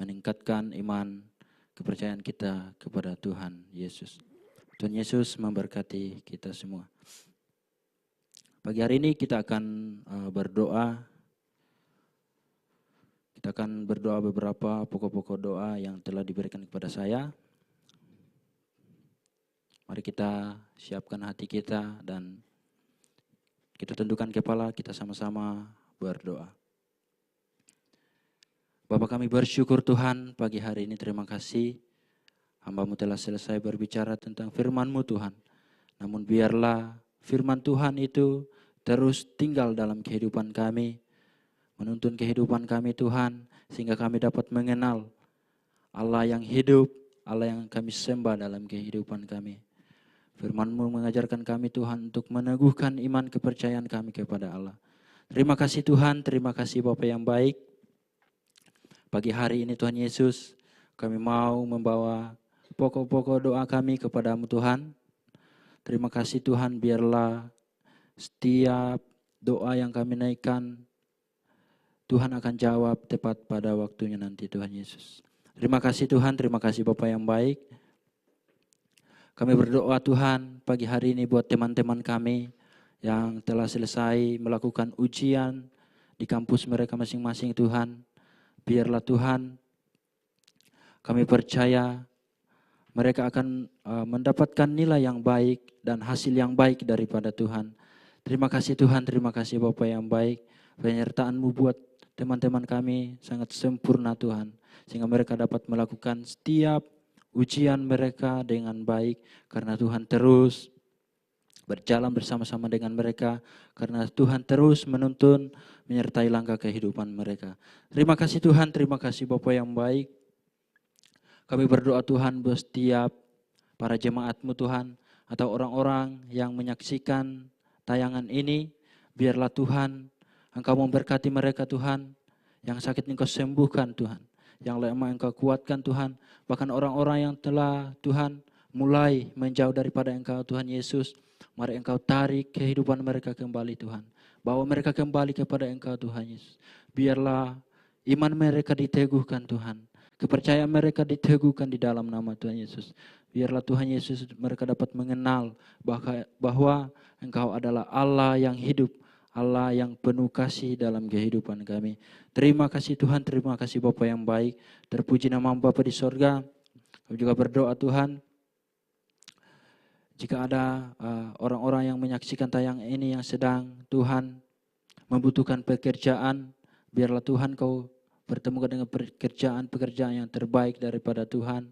S4: meningkatkan iman kepercayaan kita kepada Tuhan Yesus. Tuhan Yesus memberkati kita semua. Pagi hari ini kita akan berdoa. Kita akan berdoa beberapa pokok-pokok doa yang telah diberikan kepada saya. Mari kita siapkan hati kita dan kita tundukkan kepala, kita sama-sama berdoa. Bapa, kami bersyukur Tuhan pagi hari ini, terima kasih. Hamba-Mu telah selesai berbicara tentang firman-Mu Tuhan. Namun biarlah firman Tuhan itu terus tinggal dalam kehidupan kami, menuntun kehidupan kami Tuhan, sehingga kami dapat mengenal Allah yang hidup, Allah yang kami sembah dalam kehidupan kami. Firman-Mu mengajarkan kami Tuhan untuk meneguhkan iman kepercayaan kami kepada Allah. Terima kasih Tuhan, terima kasih Bapa yang baik. Pagi hari ini Tuhan Yesus, kami mau membawa pokok-pokok doa kami kepada-Mu Tuhan. Terima kasih Tuhan, biarlah setiap doa yang kami naikkan, Tuhan akan jawab tepat pada waktunya nanti Tuhan Yesus. Terima kasih Tuhan, terima kasih Bapa yang baik. Kami berdoa Tuhan pagi hari ini buat teman-teman kami yang telah selesai melakukan ujian di kampus mereka masing-masing Tuhan. Biarlah Tuhan, kami percaya mereka akan mendapatkan nilai yang baik dan hasil yang baik daripada Tuhan. Terima kasih Tuhan, terima kasih Bapa yang baik. Penyertaan-Mu buat teman-teman kami sangat sempurna Tuhan. Sehingga mereka dapat melakukan setiap ujian mereka dengan baik. Karena Tuhan terus berjalan bersama-sama dengan mereka. Karena Tuhan terus menuntun, menyertai langkah kehidupan mereka. Terima kasih Tuhan, terima kasih Bapa yang baik. Kami berdoa Tuhan buat setiap para jemaat-Mu Tuhan. Atau orang-orang yang menyaksikan tayangan ini, biarlah Tuhan Engkau memberkati mereka Tuhan, yang sakit Engkau sembuhkan Tuhan, yang lemah Engkau kuatkan Tuhan, bahkan orang-orang yang telah Tuhan mulai menjauh daripada Engkau Tuhan Yesus, mari Engkau tarik kehidupan mereka kembali Tuhan, bawa mereka kembali kepada Engkau Tuhan Yesus. Biarlah iman mereka diteguhkan Tuhan, kepercayaan mereka diteguhkan di dalam nama Tuhan Yesus. Biarlah Tuhan Yesus mereka dapat mengenal bahwa Engkau adalah Allah yang hidup, Allah yang penuh kasih dalam kehidupan kami. Terima kasih Tuhan, terima kasih Bapa yang baik. Terpuji nama Bapa di sorga. Kami juga berdoa Tuhan, jika ada orang-orang yang menyaksikan tayang ini yang sedang Tuhan membutuhkan pekerjaan, biarlah Tuhan Kau bertemukan dengan pekerjaan yang terbaik daripada Tuhan.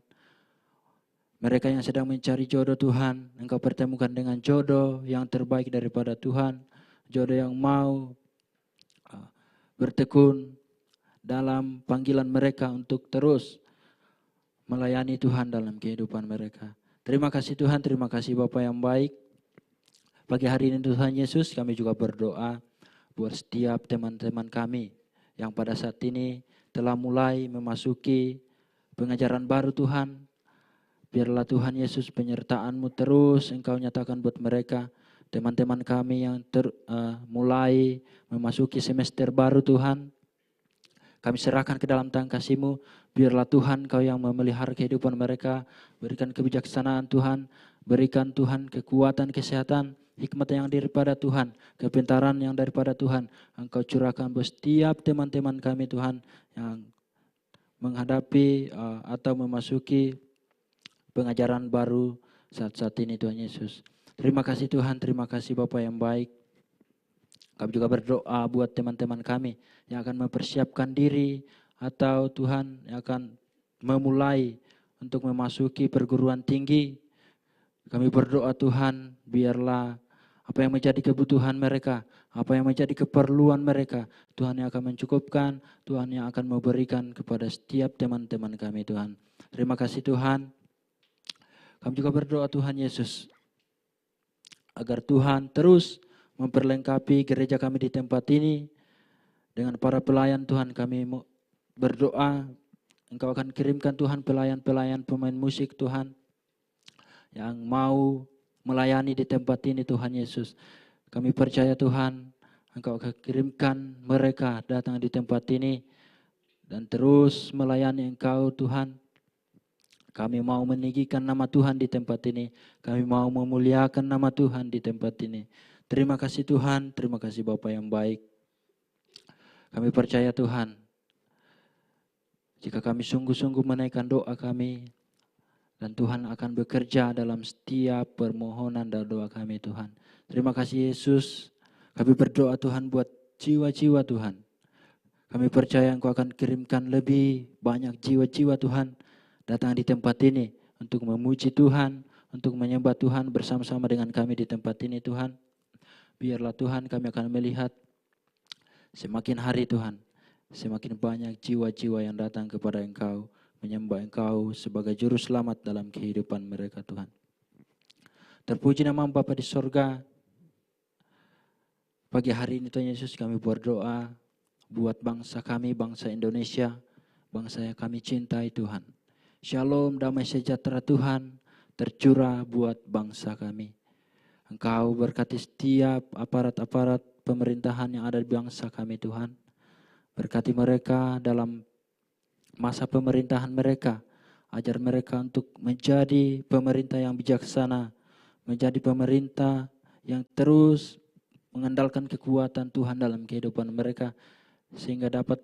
S4: Mereka yang sedang mencari jodoh Tuhan, Engkau pertemukan dengan jodoh yang terbaik daripada Tuhan. Jodoh yang mau bertekun dalam panggilan mereka untuk terus melayani Tuhan dalam kehidupan mereka. Terima kasih Tuhan, terima kasih Bapa yang baik. Pagi hari ini Tuhan Yesus, kami juga berdoa buat setiap teman-teman kami yang pada saat ini telah mulai memasuki pengajaran baru Tuhan. Biarlah Tuhan Yesus penyertaan-Mu terus Engkau nyatakan buat mereka. teman-teman kami yang mulai memasuki semester baru Tuhan. Kami serahkan ke dalam tangan kasih-Mu. Biarlah Tuhan Kau yang memelihara kehidupan mereka. Berikan kebijaksanaan Tuhan. Berikan Tuhan kekuatan, kesehatan, hikmat yang daripada Tuhan. Kepintaran yang daripada Tuhan. Engkau curahkan buat setiap teman-teman kami Tuhan. Yang menghadapi atau memasuki pengajaran baru saat-saat ini Tuhan Yesus. Terima kasih Tuhan, terima kasih Bapa yang baik. Kami juga berdoa buat teman-teman kami yang akan mempersiapkan diri atau Tuhan yang akan memulai untuk memasuki perguruan tinggi. Kami berdoa Tuhan, biarlah apa yang menjadi kebutuhan mereka, apa yang menjadi keperluan mereka, Tuhan yang akan mencukupkan, Tuhan yang akan memberikan kepada setiap teman-teman kami Tuhan. Terima kasih Tuhan. Kami juga berdoa Tuhan Yesus, agar Tuhan terus memperlengkapi gereja kami di tempat ini dengan para pelayan Tuhan. Kami berdoa Engkau akan kirimkan Tuhan pelayan-pelayan pemain musik Tuhan yang mau melayani di tempat ini Tuhan Yesus. Kami percaya Tuhan Engkau akan kirimkan mereka datang di tempat ini dan terus melayani Engkau Tuhan. Kami mau meninggikan nama Tuhan di tempat ini. Kami mau memuliakan nama Tuhan di tempat ini. Terima kasih Tuhan, terima kasih Bapa yang baik. Kami percaya Tuhan, jika kami sungguh-sungguh menaikkan doa kami, dan Tuhan akan bekerja dalam setiap permohonan dan doa kami Tuhan. Terima kasih Yesus, kami berdoa Tuhan buat jiwa-jiwa Tuhan. Kami percaya Engkau akan kirimkan lebih banyak jiwa-jiwa Tuhan datang di tempat ini untuk memuji Tuhan, untuk menyembah Tuhan bersama-sama dengan kami di tempat ini Tuhan. Biarlah Tuhan kami akan melihat semakin hari Tuhan, semakin banyak jiwa-jiwa yang datang kepada Engkau, menyembah Engkau sebagai juru selamat dalam kehidupan mereka Tuhan. Terpuji nama Bapa di sorga. Pagi hari ini Tuhan Yesus kami berdoa buat bangsa kami, bangsa Indonesia, bangsa yang kami cintai Tuhan. Shalom, damai sejahtera Tuhan tercurah buat bangsa kami. Engkau berkati setiap aparat-aparat pemerintahan yang ada di bangsa kami Tuhan. Berkati mereka dalam masa pemerintahan mereka. Ajar mereka untuk menjadi pemerintah yang bijaksana. Menjadi pemerintah yang terus mengandalkan kekuatan Tuhan dalam kehidupan mereka. Sehingga dapat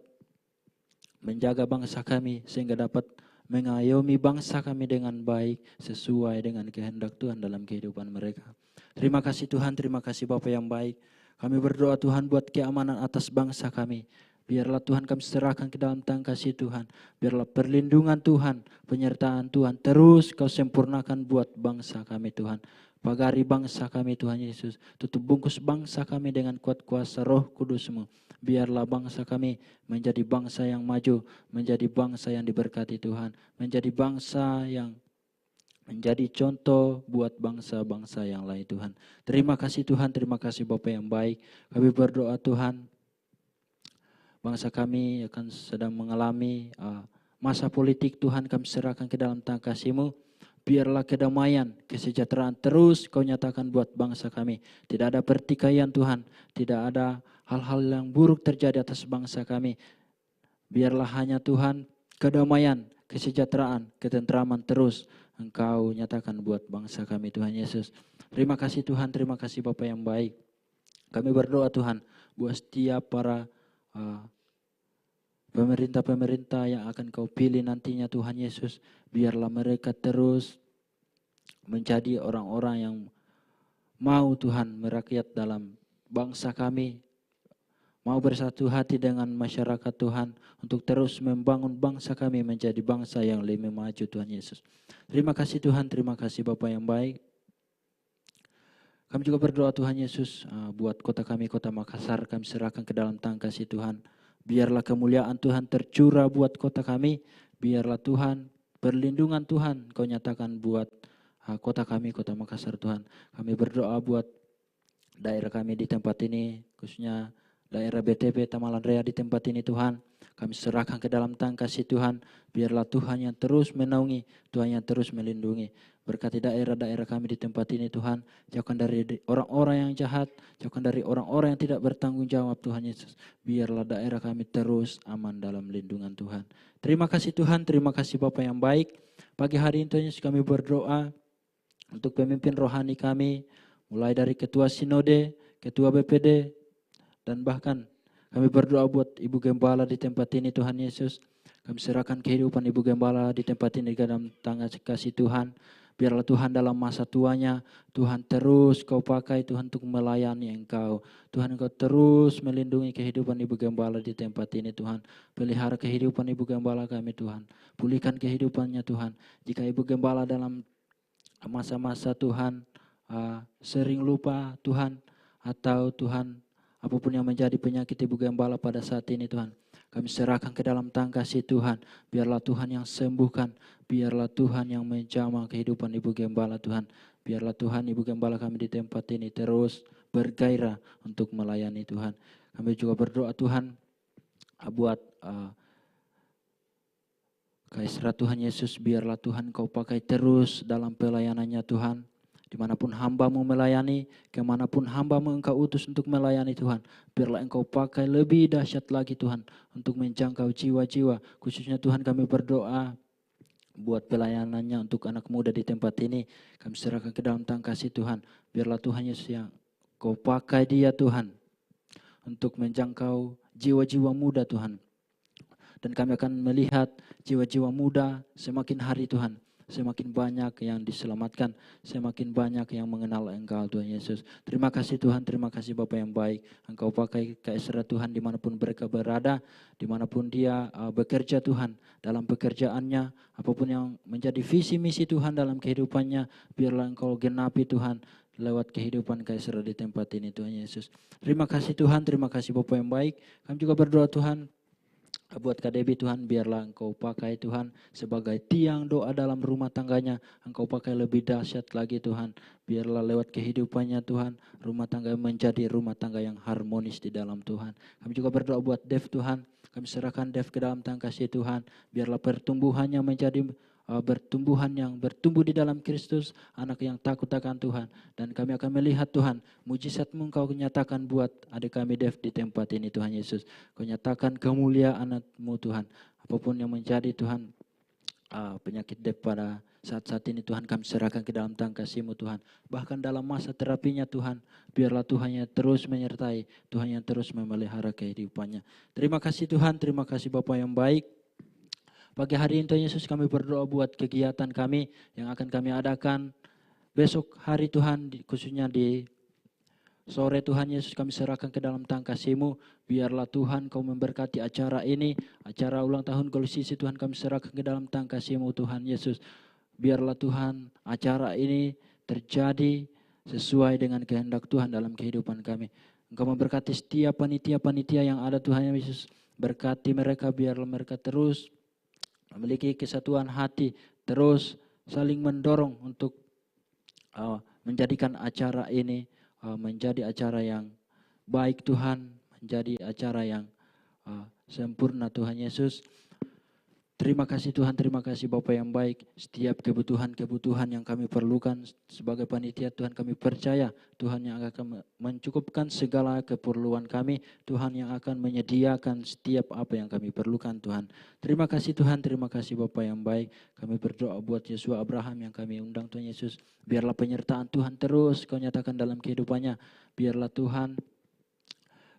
S4: menjaga bangsa kami. Sehingga dapat mengayomi bangsa kami dengan baik sesuai dengan kehendak Tuhan dalam kehidupan mereka. Terima kasih Tuhan, terima kasih Bapa yang baik. Kami berdoa Tuhan buat keamanan atas bangsa kami. Biarlah Tuhan kami serahkan ke dalam tangan kasih Tuhan. Biarlah perlindungan Tuhan, penyertaan Tuhan terus Kau sempurnakan buat bangsa kami Tuhan. Pagari bangsa kami Tuhan Yesus. Tutup bungkus bangsa kami dengan kuat kuasa Roh Kudus-Mu. Biarlah bangsa kami menjadi bangsa yang maju. Menjadi bangsa yang diberkati Tuhan. Menjadi bangsa yang menjadi contoh buat bangsa-bangsa yang lain Tuhan. Terima kasih Tuhan, terima kasih Bapa yang baik. Kami berdoa Tuhan, bangsa kami akan sedang mengalami masa politik Tuhan, kami serahkan ke dalam tangan kasih-Mu. Biarlah kedamaian, kesejahteraan terus Kau nyatakan buat bangsa kami. Tidak ada pertikaian Tuhan, tidak ada hal-hal yang buruk terjadi atas bangsa kami. Biarlah hanya Tuhan kedamaian, kesejahteraan, ketentraman terus Engkau nyatakan buat bangsa kami Tuhan Yesus. Terima kasih Tuhan, terima kasih Bapa yang baik. Kami berdoa Tuhan buat setiap para pemerintah-pemerintah yang akan Kau pilih nantinya Tuhan Yesus. Biarlah mereka terus menjadi orang-orang yang mau Tuhan merakyat dalam bangsa kami. Mau bersatu hati dengan masyarakat Tuhan untuk terus membangun bangsa kami menjadi bangsa yang lebih maju Tuhan Yesus. Terima kasih Tuhan, terima kasih Bapa yang baik. Kami juga berdoa Tuhan Yesus buat kota kami, kota Makassar, kami serahkan ke dalam tangan kasih Tuhan. Biarlah kemuliaan Tuhan tercurah buat kota kami. Biarlah Tuhan, perlindungan Tuhan Kau nyatakan buat kota kami, kota Makassar Tuhan. Kami berdoa buat daerah kami di tempat ini, khususnya daerah BTP Tamalan Raya di tempat ini Tuhan. kami serahkan ke dalam tangan kasih Tuhan. Biarlah Tuhan yang terus menaungi, Tuhan yang terus melindungi. Berkati daerah-daerah kami di tempat ini Tuhan. Jauhkan dari orang-orang yang jahat, jauhkan dari orang-orang yang tidak bertanggung jawab Tuhan Yesus. Biarlah daerah kami terus aman dalam lindungan Tuhan. Terima kasih Tuhan, terima kasih Bapa yang baik. Pagi hari ini Tuhan Yesus kami berdoa untuk pemimpin rohani kami. Mulai dari ketua sinode, ketua BPD, dan bahkan kami berdoa buat Ibu Gembala di tempat ini Tuhan Yesus. Kami serahkan kehidupan Ibu Gembala di tempat ini ke dalam tangan kasih Tuhan. Biarlah Tuhan dalam masa tuanya, Tuhan terus Kau pakai Tuhan untuk melayani Engkau. Tuhan Engkau terus melindungi kehidupan Ibu Gembala di tempat ini Tuhan. Pelihara kehidupan Ibu Gembala kami Tuhan. Pulihkan kehidupannya Tuhan. Jika Ibu Gembala dalam masa-masa Tuhan sering lupa Tuhan, atau Tuhan apapun yang menjadi penyakit Ibu Gembala pada saat ini Tuhan, kami serahkan ke dalam tangan kasih Tuhan. Biarlah Tuhan yang sembuhkan, biarlah Tuhan yang menjamah kehidupan Ibu Gembala Tuhan. Biarlah Tuhan Ibu Gembala kami di tempat ini terus bergairah untuk melayani Tuhan. Kami juga berdoa Tuhan buat Kaisrat Tuhan Yesus, biarlah Tuhan Kau pakai terus dalam pelayanannya Tuhan. Dimanapun hamba-Mu melayani, kemanapun hamba-Mu Engkau utus untuk melayani Tuhan. Biarlah Engkau pakai lebih dahsyat lagi Tuhan untuk menjangkau jiwa-jiwa. Khususnya Tuhan kami berdoa buat pelayanannya untuk anak muda di tempat ini. Kami serahkan ke dalam tangan kasih Tuhan. Biarlah Tuhan Yesus yang Kau pakai dia Tuhan untuk menjangkau jiwa-jiwa muda Tuhan. Dan kami akan melihat jiwa-jiwa muda semakin hari Tuhan. Semakin banyak yang diselamatkan, semakin banyak yang mengenal Engkau Tuhan Yesus. Terima kasih Tuhan, terima kasih Bapa yang baik. Engkau pakai Kaisrat Tuhan dimanapun mereka berada, dimanapun dia bekerja Tuhan. Dalam pekerjaannya, apapun yang menjadi visi misi Tuhan dalam kehidupannya, biarlah Engkau genapi Tuhan lewat kehidupan Kaisrat di tempat ini Tuhan Yesus. Terima kasih Tuhan, terima kasih Bapa yang baik. Kami juga berdoa Tuhan, buat KDB Tuhan, biarlah Engkau pakai Tuhan sebagai tiang doa dalam rumah tangganya. Engkau pakai lebih dahsyat lagi Tuhan. Biarlah lewat kehidupannya Tuhan, rumah tangga menjadi rumah tangga yang harmonis di dalam Tuhan. Kami juga berdoa buat Dev Tuhan. Kami serahkan Dev ke dalam tangan kasih Tuhan. Biarlah pertumbuhannya menjadi bertumbuhan yang bertumbuh di dalam Kristus, anak yang takut akan Tuhan. Dan kami akan melihat Tuhan, mujizat-Mu Engkau nyatakan buat adik kami Dev di tempat ini Tuhan Yesus. Kau nyatakan kemuliaan-Mu Tuhan. Apapun yang menjadi Tuhan penyakit Dev pada saat-saat ini Tuhan, kami serahkan ke dalam tangan kasih-Mu Tuhan. Bahkan dalam masa terapinya Tuhan, biarlah Tuhan yang terus menyertai, Tuhan yang terus memelihara kehidupannya. Terima kasih Tuhan, terima kasih Bapa yang baik. Pagi hari ini Tuhan Yesus kami berdoa buat kegiatan kami yang akan kami adakan besok hari Tuhan, khususnya di sore Tuhan Yesus kami serahkan ke dalam tangan kasih-Mu. Biarlah Tuhan Kau memberkati acara ini, acara ulang tahun Golisisi Tuhan kami serahkan ke dalam tangan kasih-Mu Tuhan Yesus. Biarlah Tuhan acara ini terjadi sesuai dengan kehendak Tuhan dalam kehidupan kami. Engkau memberkati setiap panitia-panitia yang ada Tuhan Yesus. Berkati mereka, biarlah mereka terus memiliki kesatuan hati, terus saling mendorong untuk menjadikan acara ini menjadi acara yang baik Tuhan, menjadi acara yang sempurna Tuhan Yesus. Terima kasih Tuhan, terima kasih Bapa yang baik. Setiap kebutuhan-kebutuhan yang kami perlukan sebagai panitia Tuhan, kami percaya Tuhan yang akan mencukupkan segala keperluan kami. Tuhan yang akan menyediakan setiap apa yang kami perlukan Tuhan. Terima kasih Tuhan, terima kasih Bapa yang baik. Kami berdoa buat Yesua Abraham yang kami undang Tuhan Yesus. Biarlah penyertaan Tuhan terus Kau nyatakan dalam kehidupannya. Biarlah Tuhan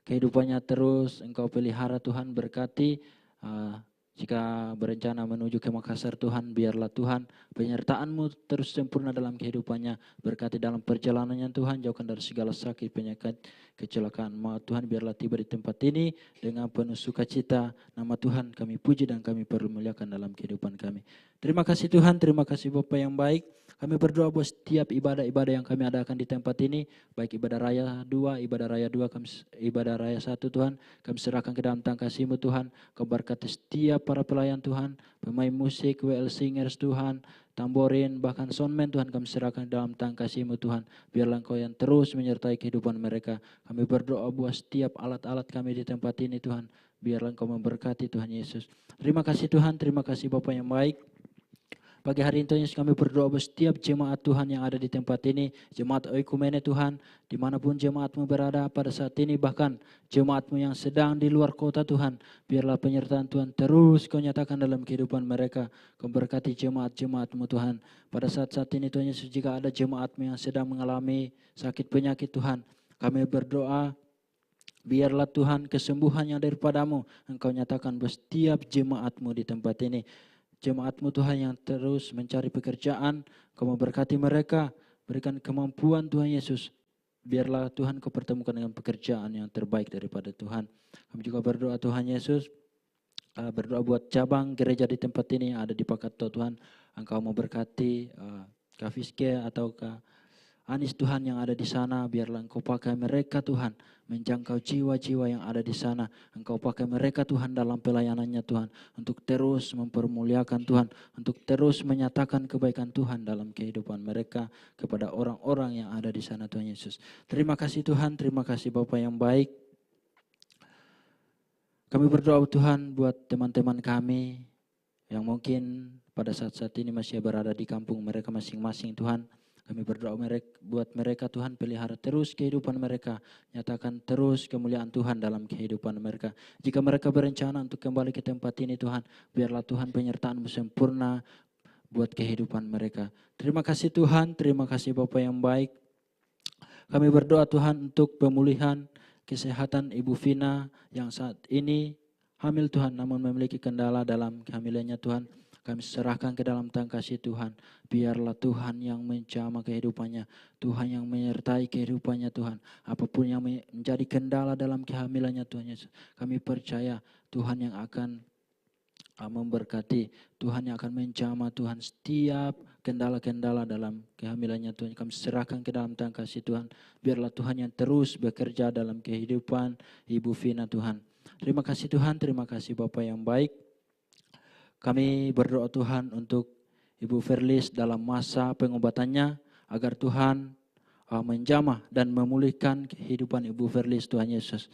S4: kehidupannya terus Engkau pelihara Tuhan, berkati. Jika berencana menuju ke Makassar Tuhan, biarlah Tuhan penyertaan-Mu terus sempurna dalam kehidupannya. Berkati dalam perjalanannya Tuhan, jauhkan dari segala sakit, penyakit, kecelakaan. Tuhan biarlah tiba di tempat ini dengan penuh sukacita. Nama Tuhan kami puji dan kami permuliakan dalam kehidupan kami. Terima kasih Tuhan, terima kasih Bapa yang baik. Kami berdoa buat setiap ibadah-ibadah yang kami adakan di tempat ini, baik ibadah raya 2, ibadah raya 1 Tuhan, kami serahkan ke dalam tangan kasih-Mu Tuhan. Kau berkati setiap para pelayan Tuhan, pemain musik, WL Singers Tuhan, tamborin, bahkan soundman Tuhan, kami serahkan dalam tangan kasih-Mu Tuhan. Biarlah Engkau yang terus menyertai kehidupan mereka. Kami berdoa buat setiap alat-alat kami di tempat ini Tuhan. biarlah Engkau memberkati Tuhan Yesus. Terima kasih Tuhan, terima kasih Bapa yang baik. Pagi hari ini Tuhan Yesus kami berdoa buat setiap jemaat Tuhan yang ada di tempat ini. Jemaat Oikumene Tuhan, dimanapun jemaat-Mu berada pada saat ini. Bahkan jemaat-Mu yang sedang di luar kota Tuhan. Biarlah penyertaan Tuhan terus Kau nyatakan dalam kehidupan mereka. Kau berkati jemaat-jemaat-Mu Tuhan. Pada saat-saat ini Tuhan Yesus, jika ada jemaat-Mu yang sedang mengalami sakit penyakit Tuhan, kami berdoa biarlah Tuhan kesembuhan yang daripada-Mu Engkau nyatakan buat setiap jemaat-Mu di tempat ini. Jemaat-Mu Tuhan yang terus mencari pekerjaan, Kau memberkati mereka, berikan kemampuan Tuhan Yesus. Biarlah Tuhan Kau pertemukan dengan pekerjaan yang terbaik daripada Tuhan. Kami juga berdoa Tuhan Yesus, berdoa buat cabang gereja di tempat ini yang ada di Pakato Tuhan. Engkau memberkati Kak Fiske atau Kak Anis Tuhan yang ada di sana, biarlah Engkau pakai mereka Tuhan, menjangkau jiwa-jiwa yang ada di sana. Engkau pakai mereka Tuhan dalam pelayanannya Tuhan, untuk terus mempermuliakan Tuhan, untuk terus menyatakan kebaikan Tuhan dalam kehidupan mereka kepada orang-orang yang ada di sana Tuhan Yesus. Terima kasih Tuhan, terima kasih Bapa yang baik. Kami berdoa Tuhan buat teman-teman kami yang mungkin pada saat-saat ini masih berada di kampung mereka masing-masing Tuhan. Kami berdoa buat mereka Tuhan, pelihara terus kehidupan mereka. Nyatakan terus kemuliaan Tuhan dalam kehidupan mereka. Jika mereka berencana untuk kembali ke tempat ini Tuhan, biarlah Tuhan penyertaan-Mu sempurna buat kehidupan mereka. Terima kasih Tuhan, terima kasih Bapa yang baik. Kami berdoa Tuhan untuk pemulihan kesehatan Ibu Vina yang saat ini hamil Tuhan, namun memiliki kendala dalam kehamilannya Tuhan. Kami serahkan ke dalam tangan kasih Tuhan. Biarlah Tuhan yang menjamah kehidupannya. Tuhan yang menyertai kehidupannya Tuhan. Apapun yang menjadi kendala dalam kehamilannya Tuhan Yesus. Kami percaya Tuhan yang akan memberkati. Tuhan yang akan menjamah Tuhan setiap kendala-kendala dalam kehamilannya Tuhan. Kami serahkan ke dalam tangan kasih Tuhan. Biarlah Tuhan yang terus bekerja dalam kehidupan Ibu Vina Tuhan. Terima kasih Tuhan, terima kasih Bapa yang baik. Kami berdoa Tuhan untuk Ibu Verlis dalam masa pengobatannya, agar Tuhan menjamah dan memulihkan kehidupan Ibu Verlis Tuhan Yesus.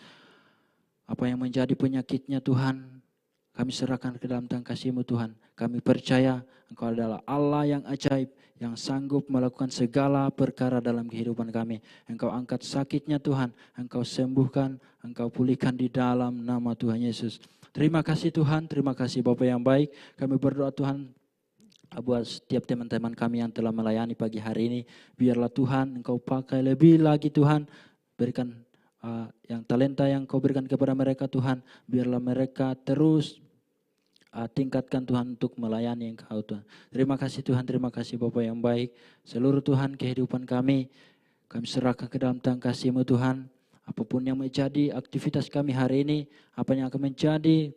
S4: Apa yang menjadi penyakitnya Tuhan, kami serahkan ke dalam tangan kasih-Mu Tuhan. Kami percaya Engkau adalah Allah yang ajaib, yang sanggup melakukan segala perkara dalam kehidupan kami. Engkau angkat sakitnya Tuhan, Engkau sembuhkan, Engkau pulihkan di dalam nama Tuhan Yesus. Terima kasih Tuhan, terima kasih Bapa yang baik. Kami berdoa Tuhan buat setiap teman-teman kami yang telah melayani pagi hari ini. Biarlah Tuhan Engkau pakai lebih lagi Tuhan. Berikan yang talenta yang Kau berikan kepada mereka Tuhan. Biarlah mereka terus tingkatkan Tuhan untuk melayani Engkau Tuhan. Terima kasih Tuhan, terima kasih Bapa yang baik. Seluruh Tuhan kehidupan kami serahkan ke dalam tangan kasih-Mu Tuhan. Apapun yang menjadi aktivitas kami hari ini, apa yang akan menjadi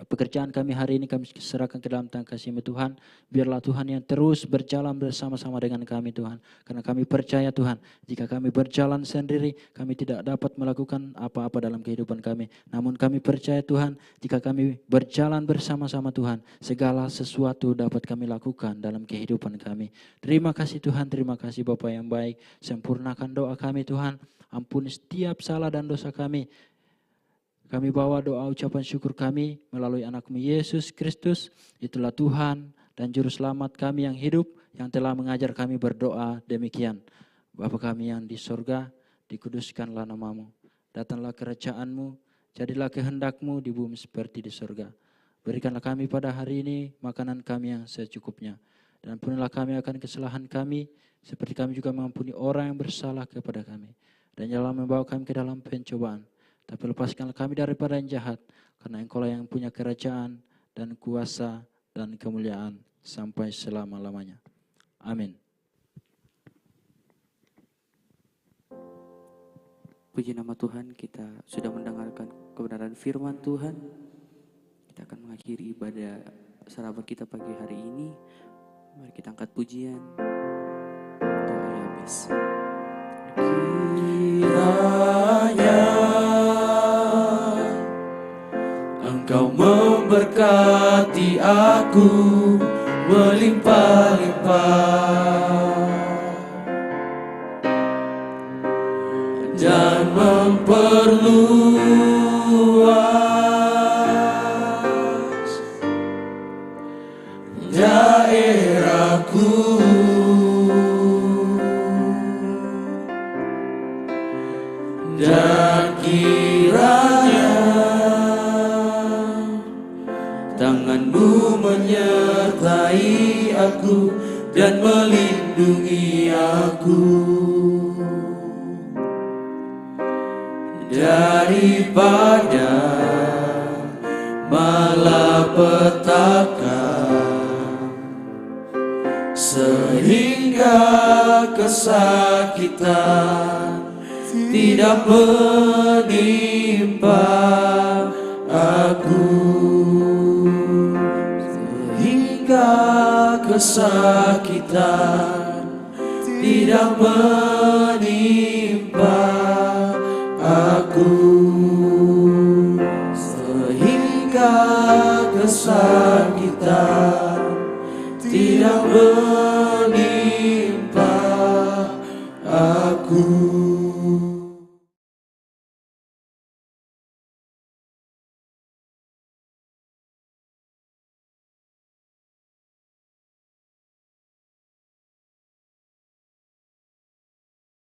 S4: pekerjaan kami hari ini, kami serahkan ke dalam tangan kasih-Mu Tuhan. Biarlah Tuhan yang terus berjalan bersama-sama dengan kami Tuhan. Karena kami percaya Tuhan, jika kami berjalan sendiri, kami tidak dapat melakukan apa-apa dalam kehidupan kami. Namun kami percaya Tuhan, jika kami berjalan bersama-sama Tuhan, segala sesuatu dapat kami lakukan dalam kehidupan kami. Terima kasih Tuhan, terima kasih Bapa yang baik. Sempurnakan doa kami Tuhan. Ampuni setiap salah dan dosa kami. Kami bawa doa ucapan syukur kami melalui anak-Mu Yesus Kristus. Itulah Tuhan dan Juru Selamat kami yang hidup, yang telah mengajar kami berdoa demikian. Bapa kami yang di sorga, dikuduskanlah nama-Mu. Datanglah kerajaan-Mu, jadilah kehendak-Mu di bumi seperti di sorga. Berikanlah kami pada hari ini makanan kami yang secukupnya. Dan ampunilah kami akan kesalahan kami, seperti kami juga mengampuni orang yang bersalah kepada kami. Dan janganlah membawa kami ke dalam pencobaan, tapi lepaskanlah kami daripada yang jahat, karena Engkau-Lah yang punya kerajaan dan kuasa dan kemuliaan sampai selama-lamanya. Amin.
S1: Puji nama Tuhan, kita sudah mendengarkan kebenaran firman Tuhan. Kita akan mengakhiri ibadah sahabat kita pagi hari ini. Mari kita angkat pujian. Doa habis.
S2: Kiranya Engkau memberkati aku melimpah-limpah dan memperluas aku dan melindungi aku daripada malapetaka, sehingga kesakitan tidak menimpa aku, sehingga kesakitan tidak menimpa aku, sehingga kesakitan tidak menimpa aku.